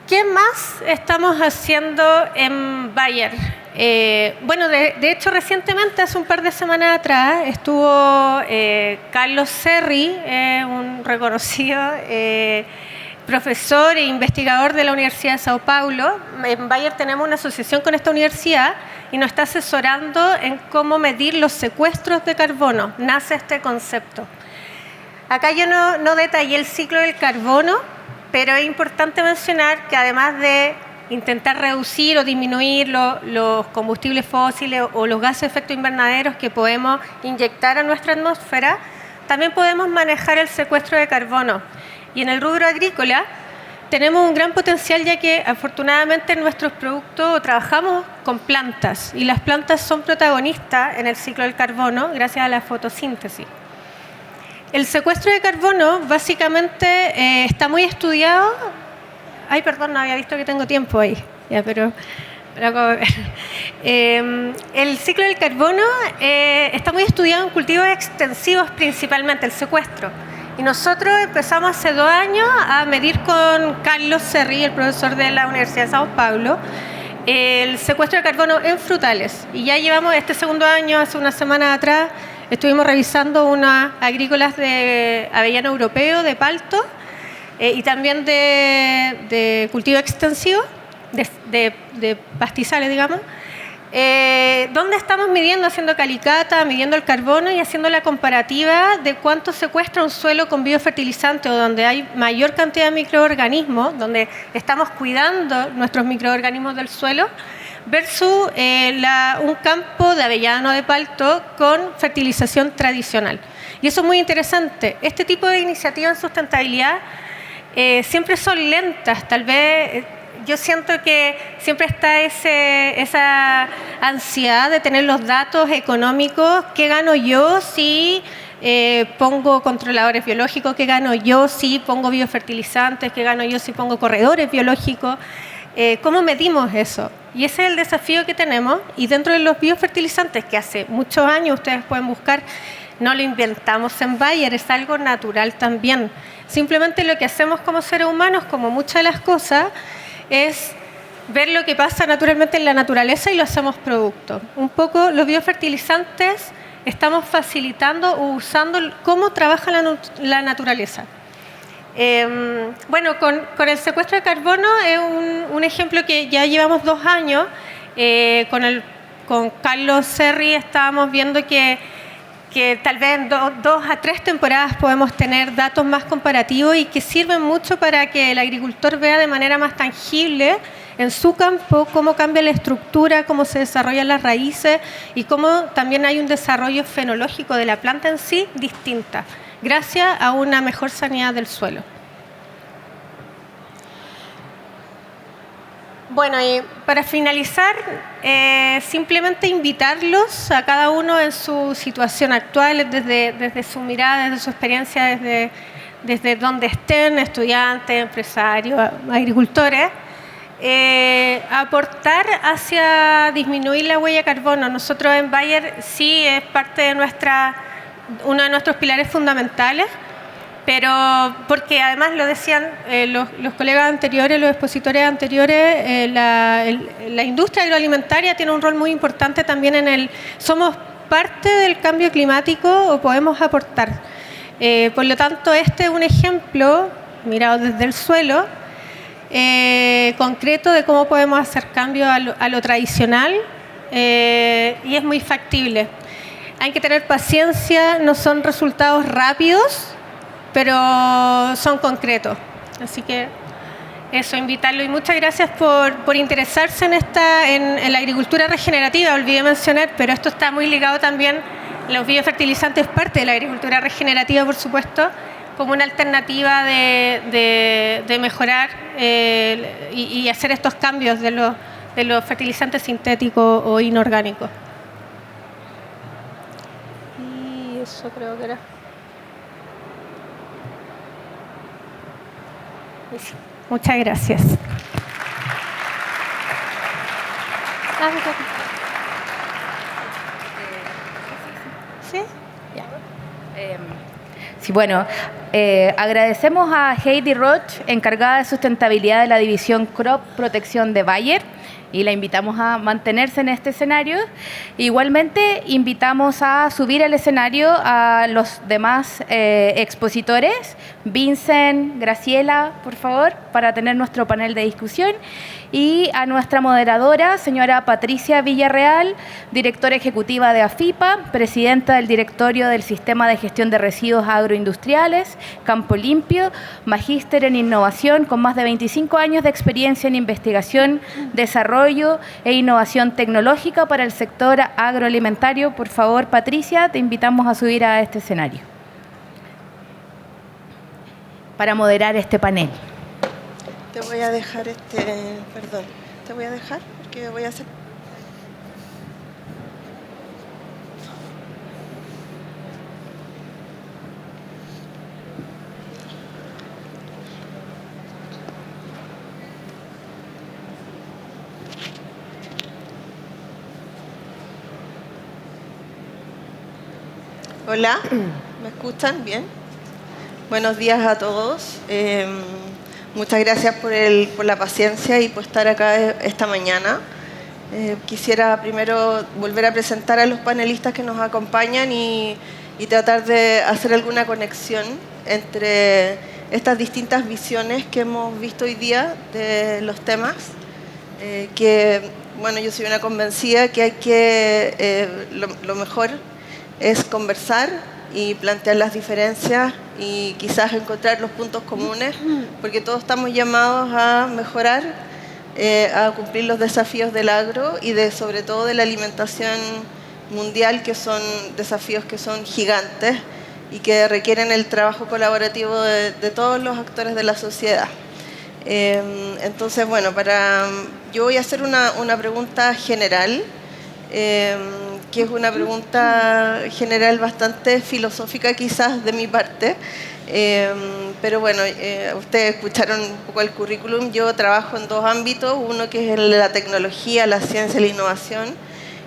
¿Qué más estamos haciendo en Bayer? Bueno, de hecho, recientemente, hace un par de semanas atrás, estuvo Carlos Serri, un reconocido profesor e investigador de la Universidad de Sao Paulo. En Bayer tenemos una asociación con esta universidad y nos está asesorando en cómo medir los secuestros de carbono. Nace este concepto. Acá yo no detallé el ciclo del carbono, pero es importante mencionar que además de intentar reducir o disminuir los combustibles fósiles o los gases de efecto invernadero que podemos inyectar a nuestra atmósfera, también podemos manejar el secuestro de carbono. Y en el rubro agrícola tenemos un gran potencial, ya que afortunadamente en nuestros productos trabajamos con plantas y las plantas son protagonistas en el ciclo del carbono gracias a la fotosíntesis. El secuestro de carbono básicamente está muy estudiado. Ay, perdón, no había visto que tengo tiempo ahí. Ya, pero lo acabo de ver. El ciclo del carbono está muy estudiado en cultivos extensivos, principalmente el secuestro. Y nosotros empezamos hace 2 años a medir con Carlos Serri, el profesor de la Universidad de Sao Paulo, el secuestro de carbono en frutales. Y ya llevamos este segundo año, hace una semana atrás, estuvimos revisando unas agrícolas de avellano europeo, de palto, y también de cultivo extensivo, de pastizales, digamos, donde estamos midiendo, haciendo calicata, midiendo el carbono y haciendo la comparativa de cuánto secuestra un suelo con biofertilizante o donde hay mayor cantidad de microorganismos, donde estamos cuidando nuestros microorganismos del suelo, versus un campo de avellano de palto con fertilización tradicional. Y eso es muy interesante. Este tipo de iniciativas en sustentabilidad siempre son lentas. Tal vez yo siento que siempre está esa ansiedad de tener los datos económicos. ¿Qué gano yo si pongo controladores biológicos? ¿Qué gano yo si pongo biofertilizantes? ¿Qué gano yo si pongo corredores biológicos? ¿Cómo medimos eso? Y ese es el desafío que tenemos. Y dentro de los biofertilizantes, que hace muchos años ustedes pueden buscar, no lo inventamos en Bayer, es algo natural también. Simplemente lo que hacemos como seres humanos, como muchas de las cosas, es ver lo que pasa naturalmente en la naturaleza y lo hacemos producto. Un poco los biofertilizantes estamos facilitando o usando cómo trabaja la naturaleza. Bueno, con el secuestro de carbono es un ejemplo que ya llevamos 2 años. Con Carlos Serri estábamos viendo que tal vez en 2 a 3 temporadas podemos tener datos más comparativos y que sirven mucho para que el agricultor vea de manera más tangible en su campo cómo cambia la estructura, cómo se desarrollan las raíces y cómo también hay un desarrollo fenológico de la planta en sí distinta, gracias a una mejor sanidad del suelo. Bueno, y para finalizar, simplemente invitarlos a cada uno en su situación actual, desde su mirada, desde su experiencia, desde donde estén, estudiantes, empresarios, agricultores, a aportar hacia disminuir la huella de carbono. Nosotros en Bayer sí es parte de uno de nuestros pilares fundamentales, pero porque además lo decían los colegas anteriores, los expositores anteriores, la industria agroalimentaria tiene un rol muy importante también somos parte del cambio climático o podemos aportar. Por lo tanto, este es un ejemplo, mirado desde el suelo, concreto de cómo podemos hacer cambio a lo tradicional y es muy factible. Hay que tener paciencia, no son resultados rápidos, pero son concretos. Así que eso, invitarlo. Y muchas gracias por interesarse en la agricultura regenerativa. Olvidé mencionar, pero esto está muy ligado también, los biofertilizantes, parte de la agricultura regenerativa, por supuesto, como una alternativa de mejorar y hacer estos cambios de los fertilizantes sintéticos o inorgánicos. Eso creo que era. Eso. Muchas gracias. ¿Sí? Ya. Sí, bueno, agradecemos a Heidi Roch, encargada de sustentabilidad de la división Crop Protección de Bayer, y la invitamos a mantenerse en este escenario. Igualmente, invitamos a subir al escenario a los demás expositores. Vincent, Graciela, por favor, para tener nuestro panel de discusión. Y a nuestra moderadora, señora Patricia Villarreal, directora ejecutiva de AFIPA, presidenta del directorio del Sistema de Gestión de Residuos Agroindustriales, Campo Limpio, magíster en innovación con más de 25 años de experiencia en investigación, desarrollo e innovación tecnológica para el sector agroalimentario. Por favor, Patricia, te invitamos a subir a este escenario para moderar este panel. Te voy a dejar perdón, te voy a dejar porque voy a hacer... Hola, ¿me escuchan bien? Buenos días a todos. Muchas gracias por la paciencia y por estar acá esta mañana. Quisiera primero volver a presentar a los panelistas que nos acompañan y tratar de hacer alguna conexión entre estas distintas visiones que hemos visto hoy día de los temas. Bueno, yo soy una convencida que hay que, lo mejor es conversar y plantear las diferencias y quizás encontrar los puntos comunes, porque todos estamos llamados a mejorar, a cumplir los desafíos del agro y sobre todo de la alimentación mundial, que son desafíos que son gigantes y que requieren el trabajo colaborativo de todos los actores de la sociedad. Entonces, bueno, yo voy a hacer una pregunta general, que es una pregunta general bastante filosófica quizás de mi parte, pero bueno, ustedes escucharon un poco el currículum. Yo trabajo en dos ámbitos, uno que es en la tecnología, la ciencia y la innovación,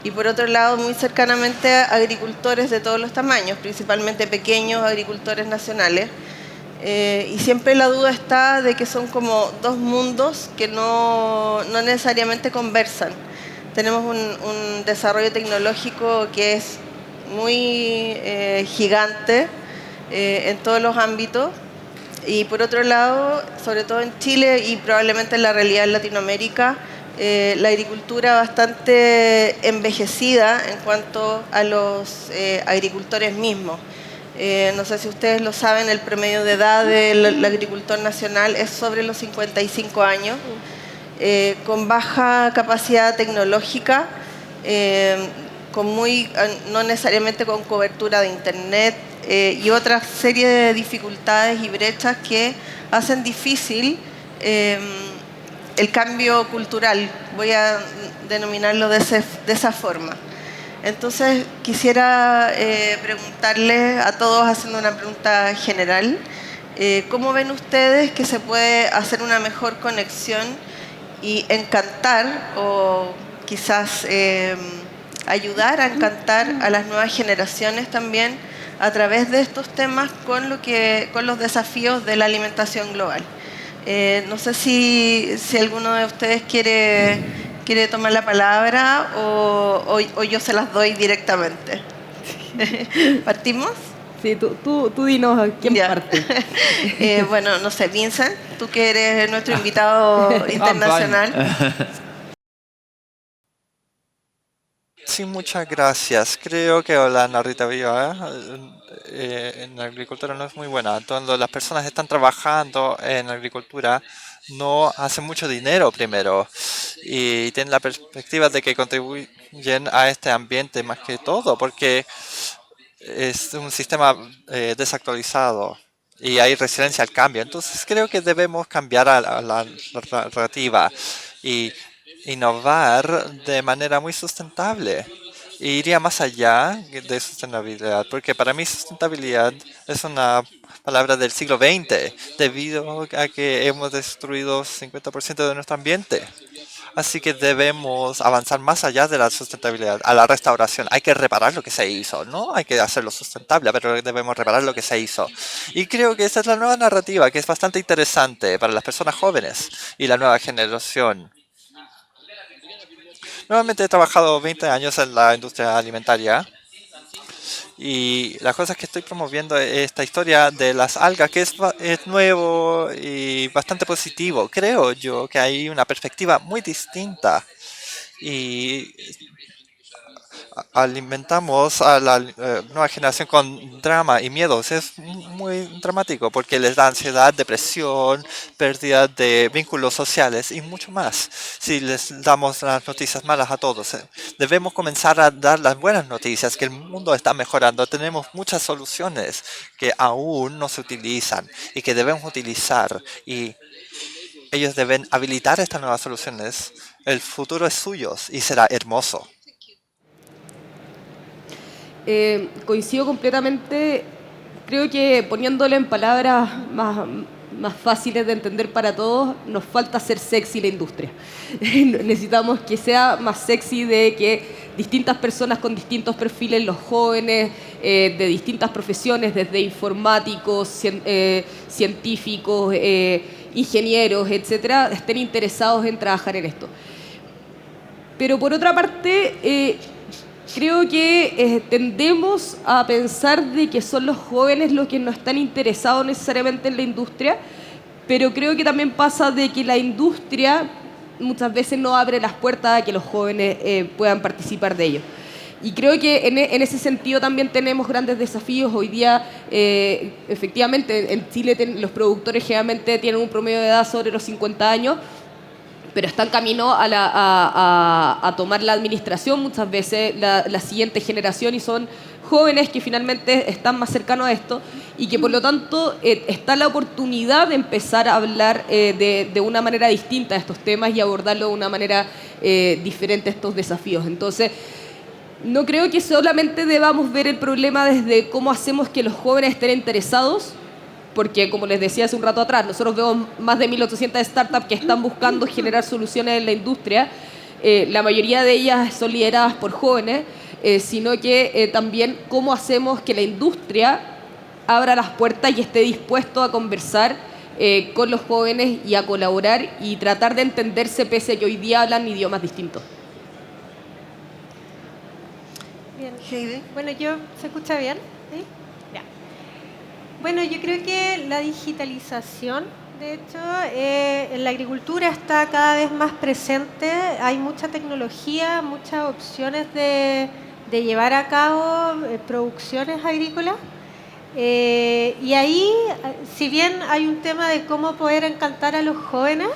y por otro lado muy cercanamente a agricultores de todos los tamaños, principalmente pequeños agricultores nacionales. Y siempre la duda está de que son como dos mundos que no necesariamente conversan. Tenemos un desarrollo tecnológico que es muy gigante en todos los ámbitos, y por otro lado, sobre todo en Chile y probablemente en la realidad en Latinoamérica, la agricultura bastante envejecida en cuanto a los agricultores mismos. No sé si ustedes lo saben, el promedio de edad del agricultor nacional es sobre los 55 años. Con baja capacidad tecnológica, no necesariamente con cobertura de internet, y otra serie de dificultades y brechas que hacen difícil el cambio cultural, voy a denominarlo de esa forma. Entonces quisiera preguntarles a todos, haciendo una pregunta general, ¿cómo ven ustedes que se puede hacer una mejor conexión y encantar, o quizás ayudar a encantar a las nuevas generaciones también a través de estos temas con los desafíos de la alimentación global? No sé si alguno de ustedes quiere tomar la palabra o yo se las doy directamente. ¿Partimos? Sí, tú dinos a quién parte. Bueno, no sé, Vincent, tú que eres nuestro invitado internacional. Sí, muchas gracias. Creo que la narrativa en la agricultura no es muy buena. Cuando las personas están trabajando en agricultura, no hacen mucho dinero primero y tienen la perspectiva de que contribuyen a este ambiente más que todo, porque es un sistema desactualizado y hay resiliencia al cambio. Entonces creo que debemos cambiar a la narrativa y innovar de manera muy sustentable. E iría más allá de sustentabilidad, porque para mí sustentabilidad es una palabra del siglo XX, debido a que hemos destruido 50% de nuestro ambiente. Así que debemos avanzar más allá de la sustentabilidad, a la restauración. Hay que reparar lo que se hizo, ¿no? Hay que hacerlo sustentable, pero debemos reparar lo que se hizo. Y creo que esa es la nueva narrativa, que es bastante interesante para las personas jóvenes y la nueva generación. Nuevamente he trabajado 20 años en la industria alimentaria. Y las cosas que estoy promoviendo es esta historia de las algas, que es nuevo y bastante positivo. Creo yo que hay una perspectiva muy distinta y alimentamos a la nueva generación con drama y miedos. Es muy dramático porque les da ansiedad, depresión, pérdida de vínculos sociales y mucho más. Si les damos las noticias malas a todos, debemos comenzar a dar las buenas noticias, que el mundo está mejorando. Tenemos muchas soluciones que aún no se utilizan y que debemos utilizar, y ellos deben habilitar estas nuevas soluciones. El futuro es suyo y será hermoso. Coincido completamente. Creo que poniéndole en palabras más fáciles de entender para todos, nos falta ser sexy la industria. Necesitamos que sea más sexy, de que distintas personas con distintos perfiles, los jóvenes de distintas profesiones, desde informáticos, científicos, ingenieros, etcétera, estén interesados en trabajar en esto. Pero por otra parte, creo que tendemos a pensar de que son los jóvenes los que no están interesados necesariamente en la industria, pero creo que también pasa de que la industria muchas veces no abre las puertas a que los jóvenes puedan participar de ello. Y creo que en ese sentido también tenemos grandes desafíos. Hoy día, efectivamente, en Chile los productores generalmente tienen un promedio de edad sobre los 50 años, pero están camino a tomar la administración muchas veces la siguiente generación, y son jóvenes que finalmente están más cercanos a esto, y que por lo tanto está la oportunidad de empezar a hablar de una manera distinta de estos temas y abordarlo de una manera diferente estos desafíos. Entonces, no creo que solamente debamos ver el problema desde cómo hacemos que los jóvenes estén interesados, porque, como les decía hace un rato atrás, nosotros vemos más de 1.800 startups que están buscando generar soluciones en la industria. La mayoría de ellas son lideradas por jóvenes, sino que también cómo hacemos que la industria abra las puertas y esté dispuesto a conversar con los jóvenes y a colaborar y tratar de entenderse, pese a que hoy día hablan idiomas distintos. Bien. Heidi. Bueno, ¿se escucha bien? ¿Sí? Ya. Bueno, yo creo que la digitalización, de hecho, en la agricultura está cada vez más presente. Hay mucha tecnología, muchas opciones de llevar a cabo producciones agrícolas. Y ahí, si bien hay un tema de cómo poder encantar a los jóvenes,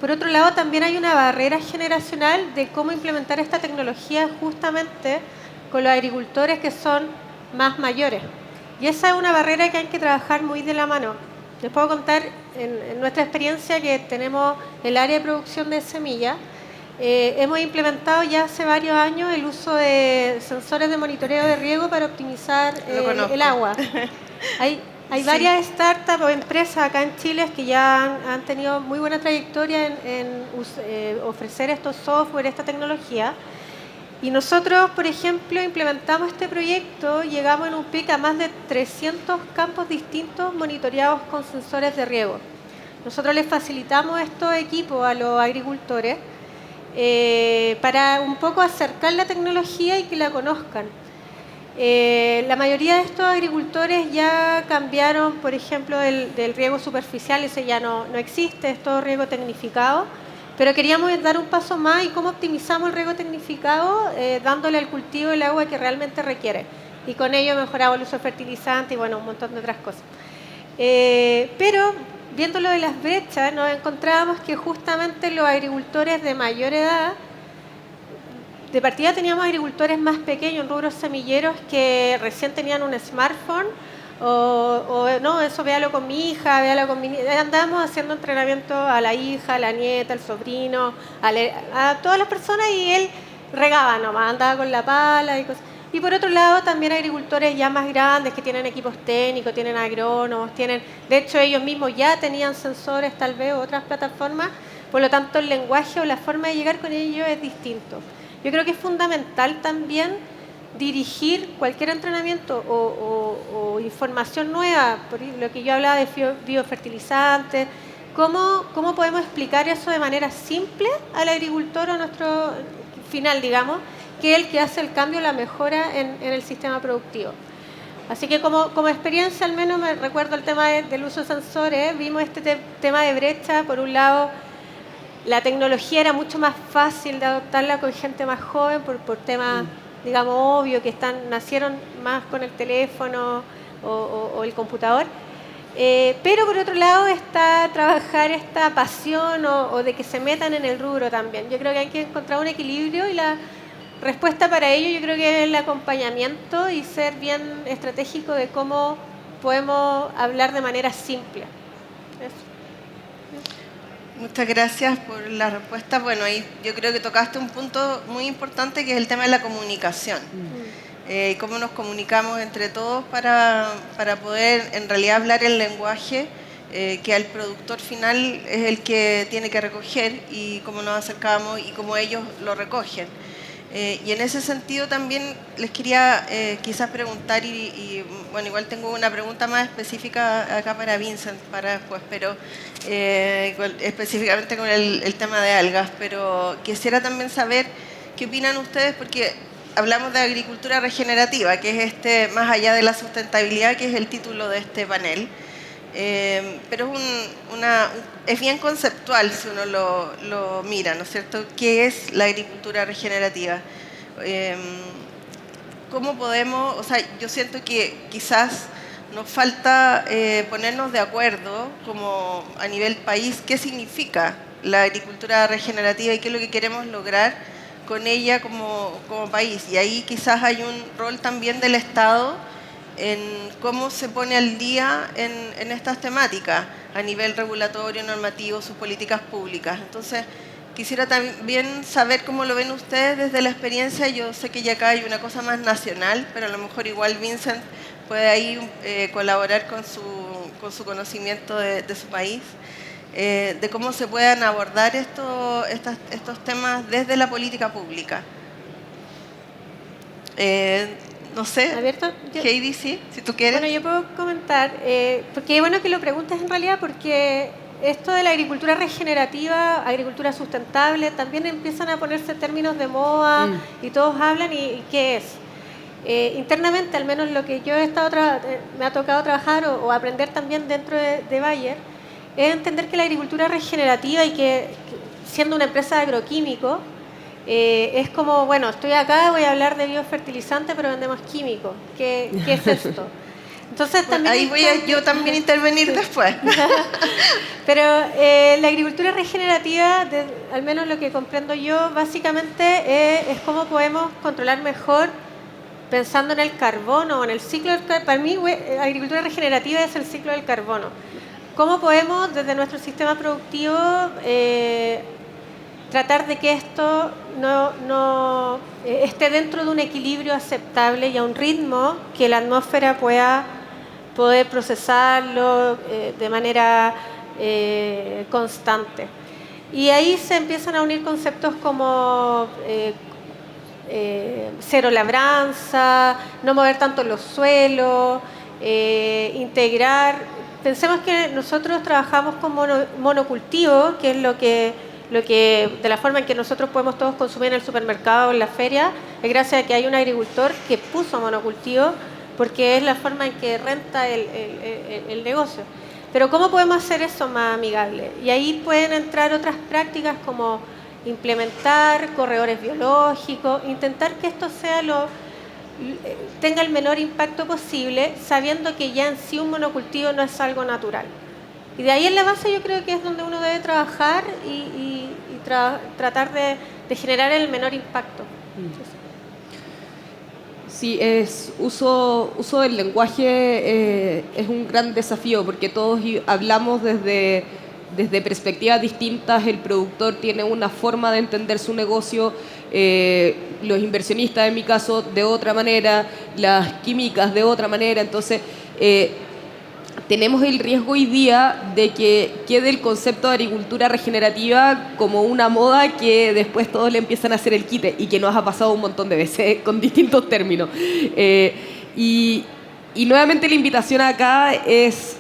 por otro lado también hay una barrera generacional de cómo implementar esta tecnología justamente con los agricultores que son más mayores. Y esa es una barrera que hay que trabajar muy de la mano. Les puedo contar en nuestra experiencia que tenemos el área de producción de semillas. Hemos implementado ya hace varios años el uso de sensores de monitoreo de riego para optimizar el agua. Hay varias startups o empresas acá en Chile que ya han tenido muy buena trayectoria en ofrecer estos software, esta tecnología. Y nosotros, por ejemplo, implementamos este proyecto, llegamos en un pic a más de 300 campos distintos monitoreados con sensores de riego. Nosotros les facilitamos estos equipos a los agricultores para un poco acercar la tecnología y que la conozcan. La mayoría de estos agricultores ya cambiaron, por ejemplo, del riego superficial, ese ya no existe, es todo riego tecnificado. Pero queríamos dar un paso más y cómo optimizamos el riego tecnificado dándole al cultivo el agua que realmente requiere. Y con ello mejoramos el uso de fertilizantes y bueno, un montón de otras cosas. Pero viendo lo de las brechas, nos encontrábamos que justamente los agricultores de mayor edad, de partida teníamos agricultores más pequeños, rubros semilleros, que recién tenían un smartphone, o no, eso véalo con mi hija, véalo con mi nieta. Andábamos haciendo entrenamiento a la hija, a la nieta, al sobrino, a todas las personas, y él regaba nomás, andaba con la pala y cosas. Y por otro lado, también agricultores ya más grandes que tienen equipos técnicos, tienen agrónomos, de hecho ellos mismos ya tenían sensores, tal vez, o otras plataformas, por lo tanto el lenguaje o la forma de llegar con ellos es distinto. Yo creo que es fundamental también dirigir cualquier entrenamiento o información nueva, por lo que yo hablaba de biofertilizantes, ¿cómo podemos explicar eso de manera simple al agricultor o a nuestro final, digamos, que es el que hace el cambio, la mejora en el sistema productivo? Así que como experiencia, al menos me recuerdo el tema del uso de sensores, vimos este tema de brecha. Por un lado, la tecnología era mucho más fácil de adoptarla con gente más joven por temas, digamos, obvio, que nacieron más con el teléfono o el computador. Pero por otro lado está trabajar esta pasión o de que se metan en el rubro también. Yo creo que hay que encontrar un equilibrio y la respuesta para ello yo creo que es el acompañamiento y ser bien estratégico de cómo podemos hablar de manera simple. Eso. Muchas gracias por la respuesta. Bueno, ahí yo creo que tocaste un punto muy importante que es el tema de la comunicación. Cómo nos comunicamos entre todos para poder en realidad hablar el lenguaje que al productor final es el que tiene que recoger y cómo nos acercamos y cómo ellos lo recogen. Y en ese sentido también les quería quizás preguntar y bueno, igual tengo una pregunta más específica acá para Vincent para después, pero específicamente con el tema de algas, pero quisiera también saber qué opinan ustedes, porque hablamos de agricultura regenerativa, que es más allá de la sustentabilidad, que es el título de este panel. Pero es bien conceptual si uno lo mira, ¿no es cierto? ¿Qué es la agricultura regenerativa? ¿Cómo podemos? O sea, yo siento que quizás nos falta ponernos de acuerdo como a nivel país qué significa la agricultura regenerativa y qué es lo que queremos lograr con ella como país. Y ahí quizás hay un rol también del Estado en cómo se pone al día en estas temáticas a nivel regulatorio, normativo, sus políticas públicas. Entonces, quisiera también saber cómo lo ven ustedes desde la experiencia. Yo sé que ya acá hay una cosa más nacional, pero a lo mejor igual Vincent puede ahí colaborar con su conocimiento de su país, de cómo se puedan abordar estos temas desde la política pública. No sé, Heidi, sí, si tú quieres. Bueno, yo puedo comentar, porque es bueno que lo preguntes en realidad, porque esto de la agricultura regenerativa, agricultura sustentable, también empiezan a ponerse términos de moda y todos hablan y ¿qué es? Internamente, al menos lo que yo me ha tocado trabajar o aprender también dentro de Bayer, es entender que la agricultura regenerativa y que siendo una empresa de agroquímico, es como, bueno, estoy acá, voy a hablar de biofertilizante, pero vendemos químicos. ¿Qué es esto? Entonces, bueno, también ahí voy yo también intervenir después. Pero la agricultura regenerativa, al menos lo que comprendo yo, básicamente es cómo podemos controlar mejor, pensando en el carbono, en el ciclo del carbono. Para mí, agricultura regenerativa es el ciclo del carbono. ¿Cómo podemos, desde nuestro sistema productivo, tratar de que esto no esté dentro de un equilibrio aceptable y a un ritmo que la atmósfera pueda poder procesarlo de manera constante? Y ahí se empiezan a unir conceptos como cero labranza, no mover tanto los suelos, integrar. Pensemos que nosotros trabajamos con monocultivo, que es lo que de la forma en que nosotros podemos todos consumir en el supermercado o en la feria, es gracias a que hay un agricultor que puso monocultivo, porque es la forma en que renta el negocio. Pero ¿cómo podemos hacer eso más amigable? Y ahí pueden entrar otras prácticas como implementar corredores biológicos, intentar que esto tenga el menor impacto posible, sabiendo que ya en sí un monocultivo no es algo natural. Y de ahí en la base yo creo que es donde uno debe trabajar y tratar de generar el menor impacto. Sí, uso del lenguaje es un gran desafío, porque todos hablamos desde desde perspectivas distintas, el productor tiene una forma de entender su negocio, los inversionistas en mi caso de otra manera, las químicas de otra manera, entonces tenemos el riesgo hoy día de que quede el concepto de agricultura regenerativa como una moda que después todos le empiezan a hacer el quite y que nos ha pasado un montón de veces con distintos términos. Y nuevamente la invitación acá es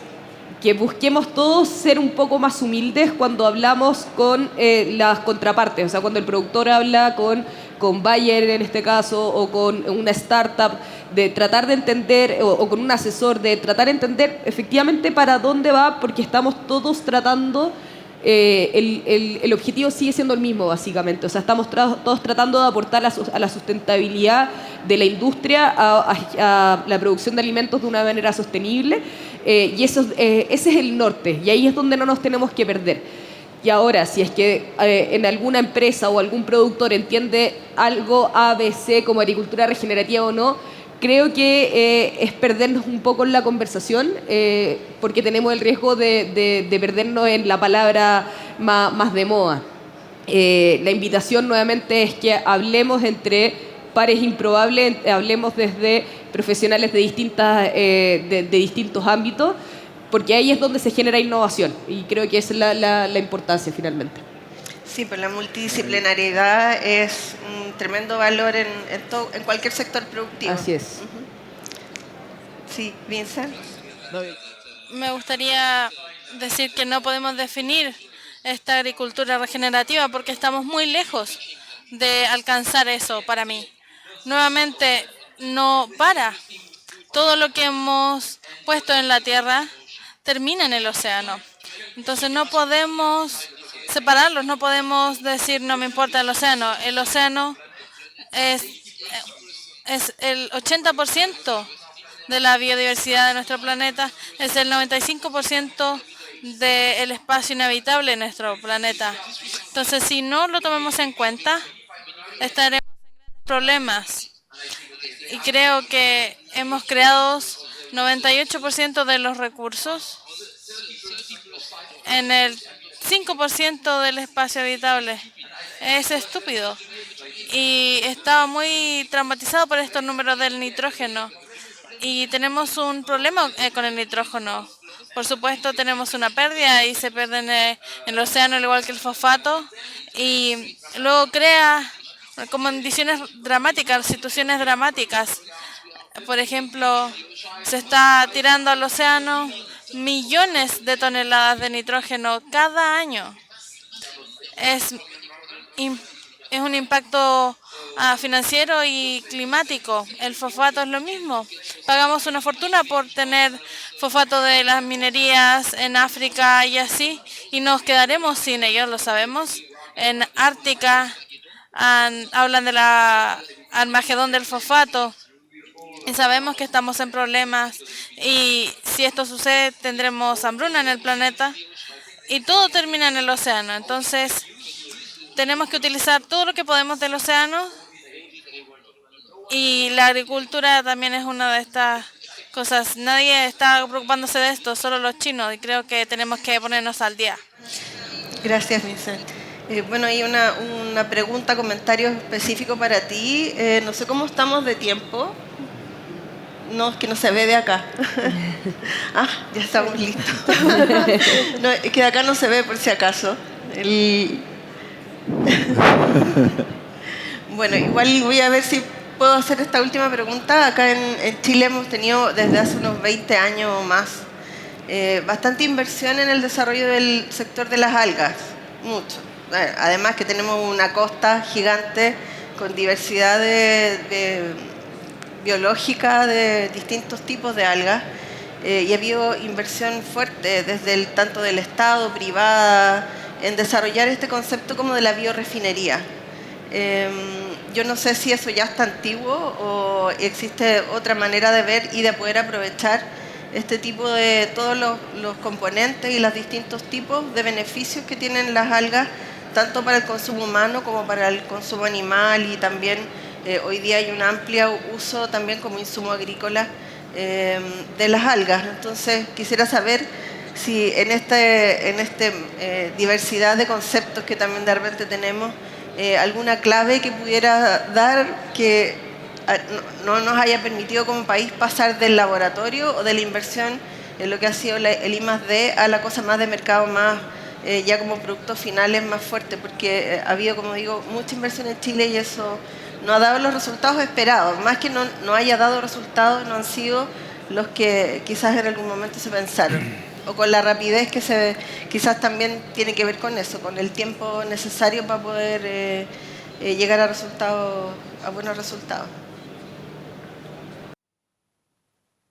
que busquemos todos ser un poco más humildes cuando hablamos con las contrapartes, o sea, cuando el productor habla con Bayer en este caso, o con una startup, de tratar de entender, o con un asesor, de tratar de entender efectivamente para dónde va, porque estamos todos tratando, el objetivo sigue siendo el mismo básicamente, o sea, estamos todos tratando de aportar a la sustentabilidad de la industria, a la producción de alimentos de una manera sostenible, y ese es el norte, y ahí es donde no nos tenemos que perder. Y ahora, si es que en alguna empresa o algún productor entiende algo ABC como agricultura regenerativa o no, creo que es perdernos un poco en la conversación, porque tenemos el riesgo de perdernos en la palabra más de moda. La invitación nuevamente es que hablemos entre pares improbables, hablemos desde profesionales de distintos ámbitos, porque ahí es donde se genera innovación y creo que esa es la importancia finalmente. Sí, pues la multidisciplinariedad es un tremendo valor en cualquier sector productivo. Así es. Sí, Vincent. Me gustaría decir que no podemos definir esta agricultura regenerativa porque estamos muy lejos de alcanzar eso para mí. Nuevamente, no para. Todo lo que hemos puesto en la tierra termina en el océano. Entonces no podemos separarlos, no podemos decir no me importa el océano. El océano es el 80% de la biodiversidad de nuestro planeta, es el 95% del espacio inhabitable en nuestro planeta. Entonces si no lo tomamos en cuenta, estaremos en grandes problemas. Y creo que hemos creado 98% de los recursos en el 5% del espacio habitable. Es estúpido. Y estaba muy traumatizado por estos números del nitrógeno. Y tenemos un problema con el nitrógeno. Por supuesto, tenemos una pérdida y se pierde en el océano, al igual que el fosfato. Y luego crea condiciones dramáticas, situaciones dramáticas. Por ejemplo, se está tirando al océano millones de toneladas de nitrógeno cada año. Es un impacto financiero y climático. El fosfato es lo mismo. Pagamos una fortuna por tener fosfato de las minerías en África y así, y nos quedaremos sin ellos, lo sabemos. En Ártica hablan de la Armagedón del fosfato. Y sabemos que estamos en problemas y si esto sucede tendremos hambruna en el planeta y todo termina en el océano. Entonces tenemos que utilizar todo lo que podemos del océano y la agricultura también es una de estas cosas. Nadie está preocupándose de esto, solo los chinos, y creo que tenemos que ponernos al día. Gracias, Vincent. Bueno, hay una pregunta, comentario específico para ti. No sé cómo estamos de tiempo. No, es que no se ve de acá. Ya estamos listos. No, es que de acá no se ve por si acaso. Bueno, igual voy a ver si puedo hacer esta última pregunta. Acá en Chile hemos tenido desde hace unos 20 años o más bastante inversión en el desarrollo del sector de las algas. Mucho. Además que tenemos una costa gigante con diversidad biológica de distintos tipos de algas y ha habido inversión fuerte desde tanto del Estado, privada, en desarrollar este concepto como de la biorefinería. Yo no sé si eso ya está antiguo o existe otra manera de ver y de poder aprovechar este tipo de todos los componentes y los distintos tipos de beneficios que tienen las algas, tanto para el consumo humano como para el consumo animal y también hoy día hay un amplio uso también como insumo agrícola de las algas. Entonces quisiera saber si en diversidad de conceptos que también de repente tenemos, alguna clave que pudiera dar que no nos haya permitido como país pasar del laboratorio o de la inversión en lo que ha sido el I+D a la cosa más de mercado, más ya como productos finales más fuerte, porque ha habido, como digo, mucha inversión en Chile y eso no ha dado los resultados esperados. Más que no haya dado resultados, no han sido los que quizás en algún momento se pensaron. O con la rapidez que quizás también tiene que ver con eso, con el tiempo necesario para poder llegar a buenos resultados.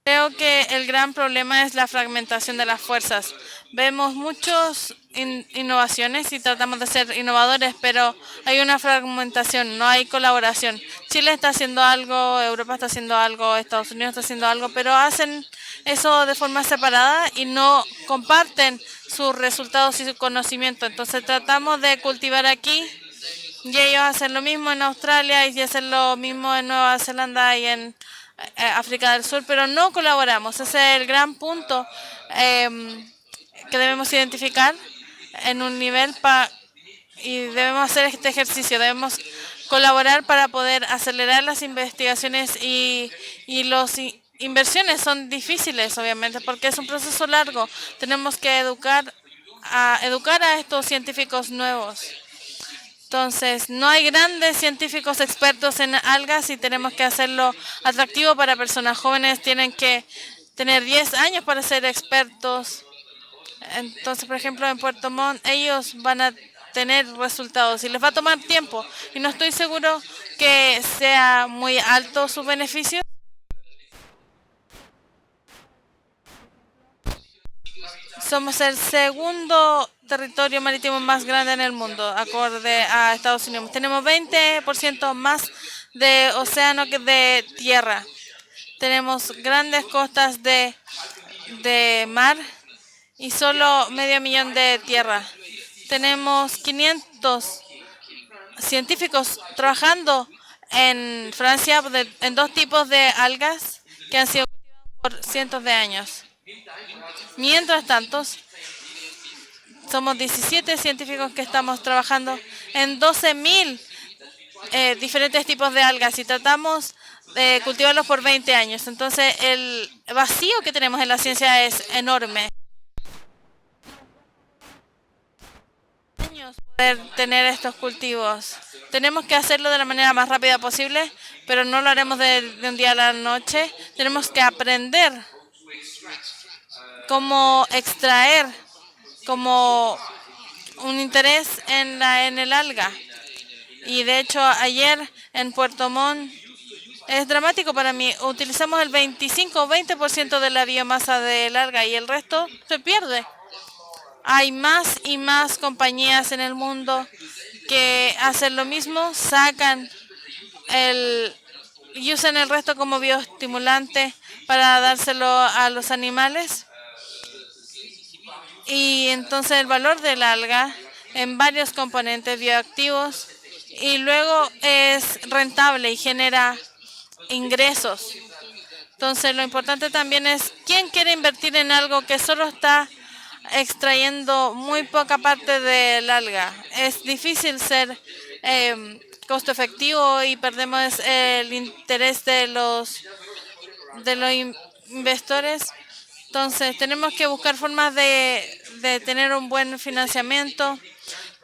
Creo que el gran problema es la fragmentación de las fuerzas. Vemos muchas innovaciones y tratamos de ser innovadores, pero hay una fragmentación, no hay colaboración. Chile está haciendo algo, Europa está haciendo algo, Estados Unidos está haciendo algo, pero hacen eso de forma separada y no comparten sus resultados y su conocimiento. Entonces tratamos de cultivar aquí y ellos hacen lo mismo en Australia y hacen lo mismo en Nueva Zelanda y en África del Sur, pero no colaboramos. Ese es el gran punto que debemos identificar en un nivel y debemos hacer este ejercicio, debemos colaborar para poder acelerar las investigaciones y las inversiones son difíciles, obviamente, porque es un proceso largo. Tenemos que educar a estos científicos nuevos. Entonces, no hay grandes científicos expertos en algas y tenemos que hacerlo atractivo para personas jóvenes. Tienen que tener 10 años para ser expertos. Entonces, por ejemplo, en Puerto Montt, ellos van a tener resultados y les va a tomar tiempo. Y no estoy seguro que sea muy alto su beneficio. Somos el segundo territorio marítimo más grande en el mundo, acorde a Estados Unidos. Tenemos 20% más de océano que de tierra. Tenemos grandes costas de mar y solo 500.000 de tierra. Tenemos 500 científicos trabajando en Francia en 2 tipos de algas que han sido cultivadas por cientos de años. Mientras tanto, somos 17 científicos que estamos trabajando en 12.000 diferentes tipos de algas y tratamos de cultivarlos por 20 años. Entonces, el vacío que tenemos en la ciencia es enorme. Poder tener estos cultivos. Tenemos que hacerlo de la manera más rápida posible, pero no lo haremos de un día a la noche. Tenemos que aprender cómo extraer, como un interés en el alga. Y de hecho, ayer en Puerto Montt es dramático para mí. Utilizamos el 25 o 20% de la biomasa del alga y el resto se pierde. Hay más y más compañías en el mundo que hacen lo mismo, y usan el resto como bioestimulante para dárselo a los animales. Y entonces el valor del alga en varios componentes bioactivos y luego es rentable y genera ingresos. Entonces lo importante también es quién quiere invertir en algo que solo está extrayendo muy poca parte del alga. Es difícil ser costo efectivo y perdemos el interés de los inversores. Entonces tenemos que buscar formas de tener un buen financiamiento.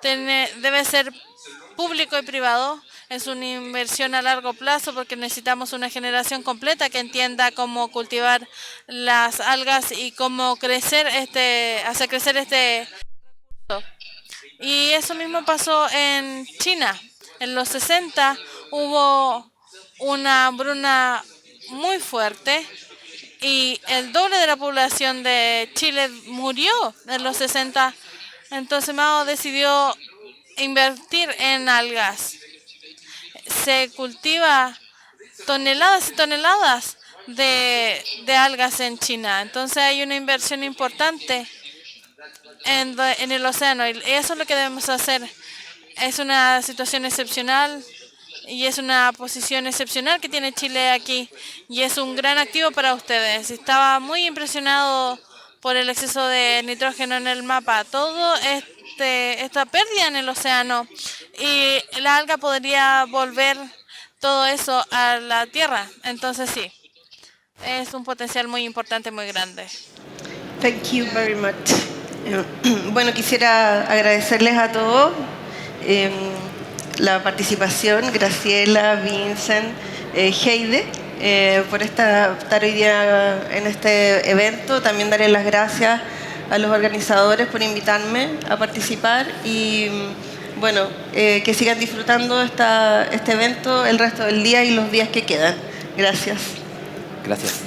Debe ser público y privado. Es una inversión a largo plazo porque necesitamos una generación completa que entienda cómo cultivar las algas y cómo hacer crecer este recurso. Y eso mismo pasó en China. En los 60 hubo una hambruna muy fuerte y el doble de la población de Chile murió en los 60. Entonces Mao decidió invertir en algas. Se cultiva toneladas y toneladas de algas en China. Entonces hay una inversión importante en el océano y eso es lo que debemos hacer. Es una situación excepcional y es una posición excepcional que tiene Chile aquí y es un gran activo para ustedes. Estaba muy impresionado por el exceso de nitrógeno en el mapa. Todo esta pérdida en el océano, y la alga podría volver todo eso a la tierra. Entonces sí, es un potencial muy importante, muy grande. Thank you very much. Bueno, quisiera agradecerles a todos la participación, Graciela, Vincent, Heide, por estar hoy día en este evento. También daré las gracias a los organizadores por invitarme a participar y bueno, que sigan disfrutando este evento el resto del día y los días que quedan. Gracias. Gracias.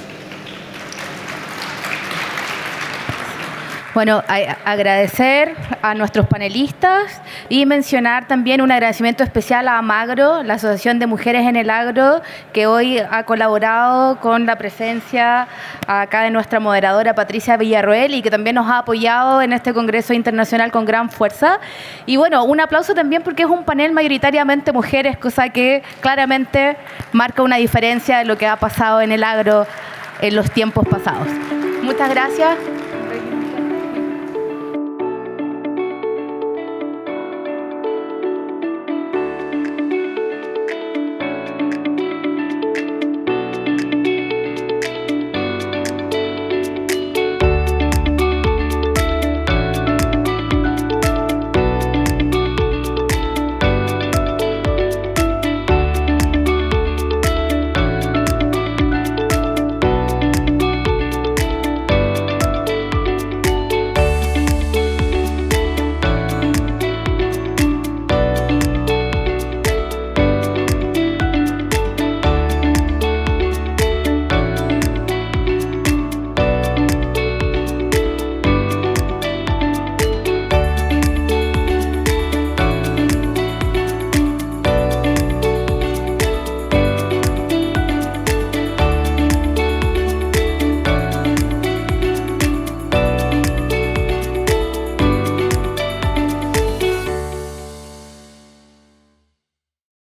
Bueno, agradecer a nuestros panelistas y mencionar también un agradecimiento especial a Amagro, la Asociación de Mujeres en el Agro, que hoy ha colaborado con la presencia acá de nuestra moderadora Patricia Villarroel y que también nos ha apoyado en este Congreso Internacional con gran fuerza. Y bueno, un aplauso también porque es un panel mayoritariamente mujeres, cosa que claramente marca una diferencia de lo que ha pasado en el agro en los tiempos pasados. Muchas gracias.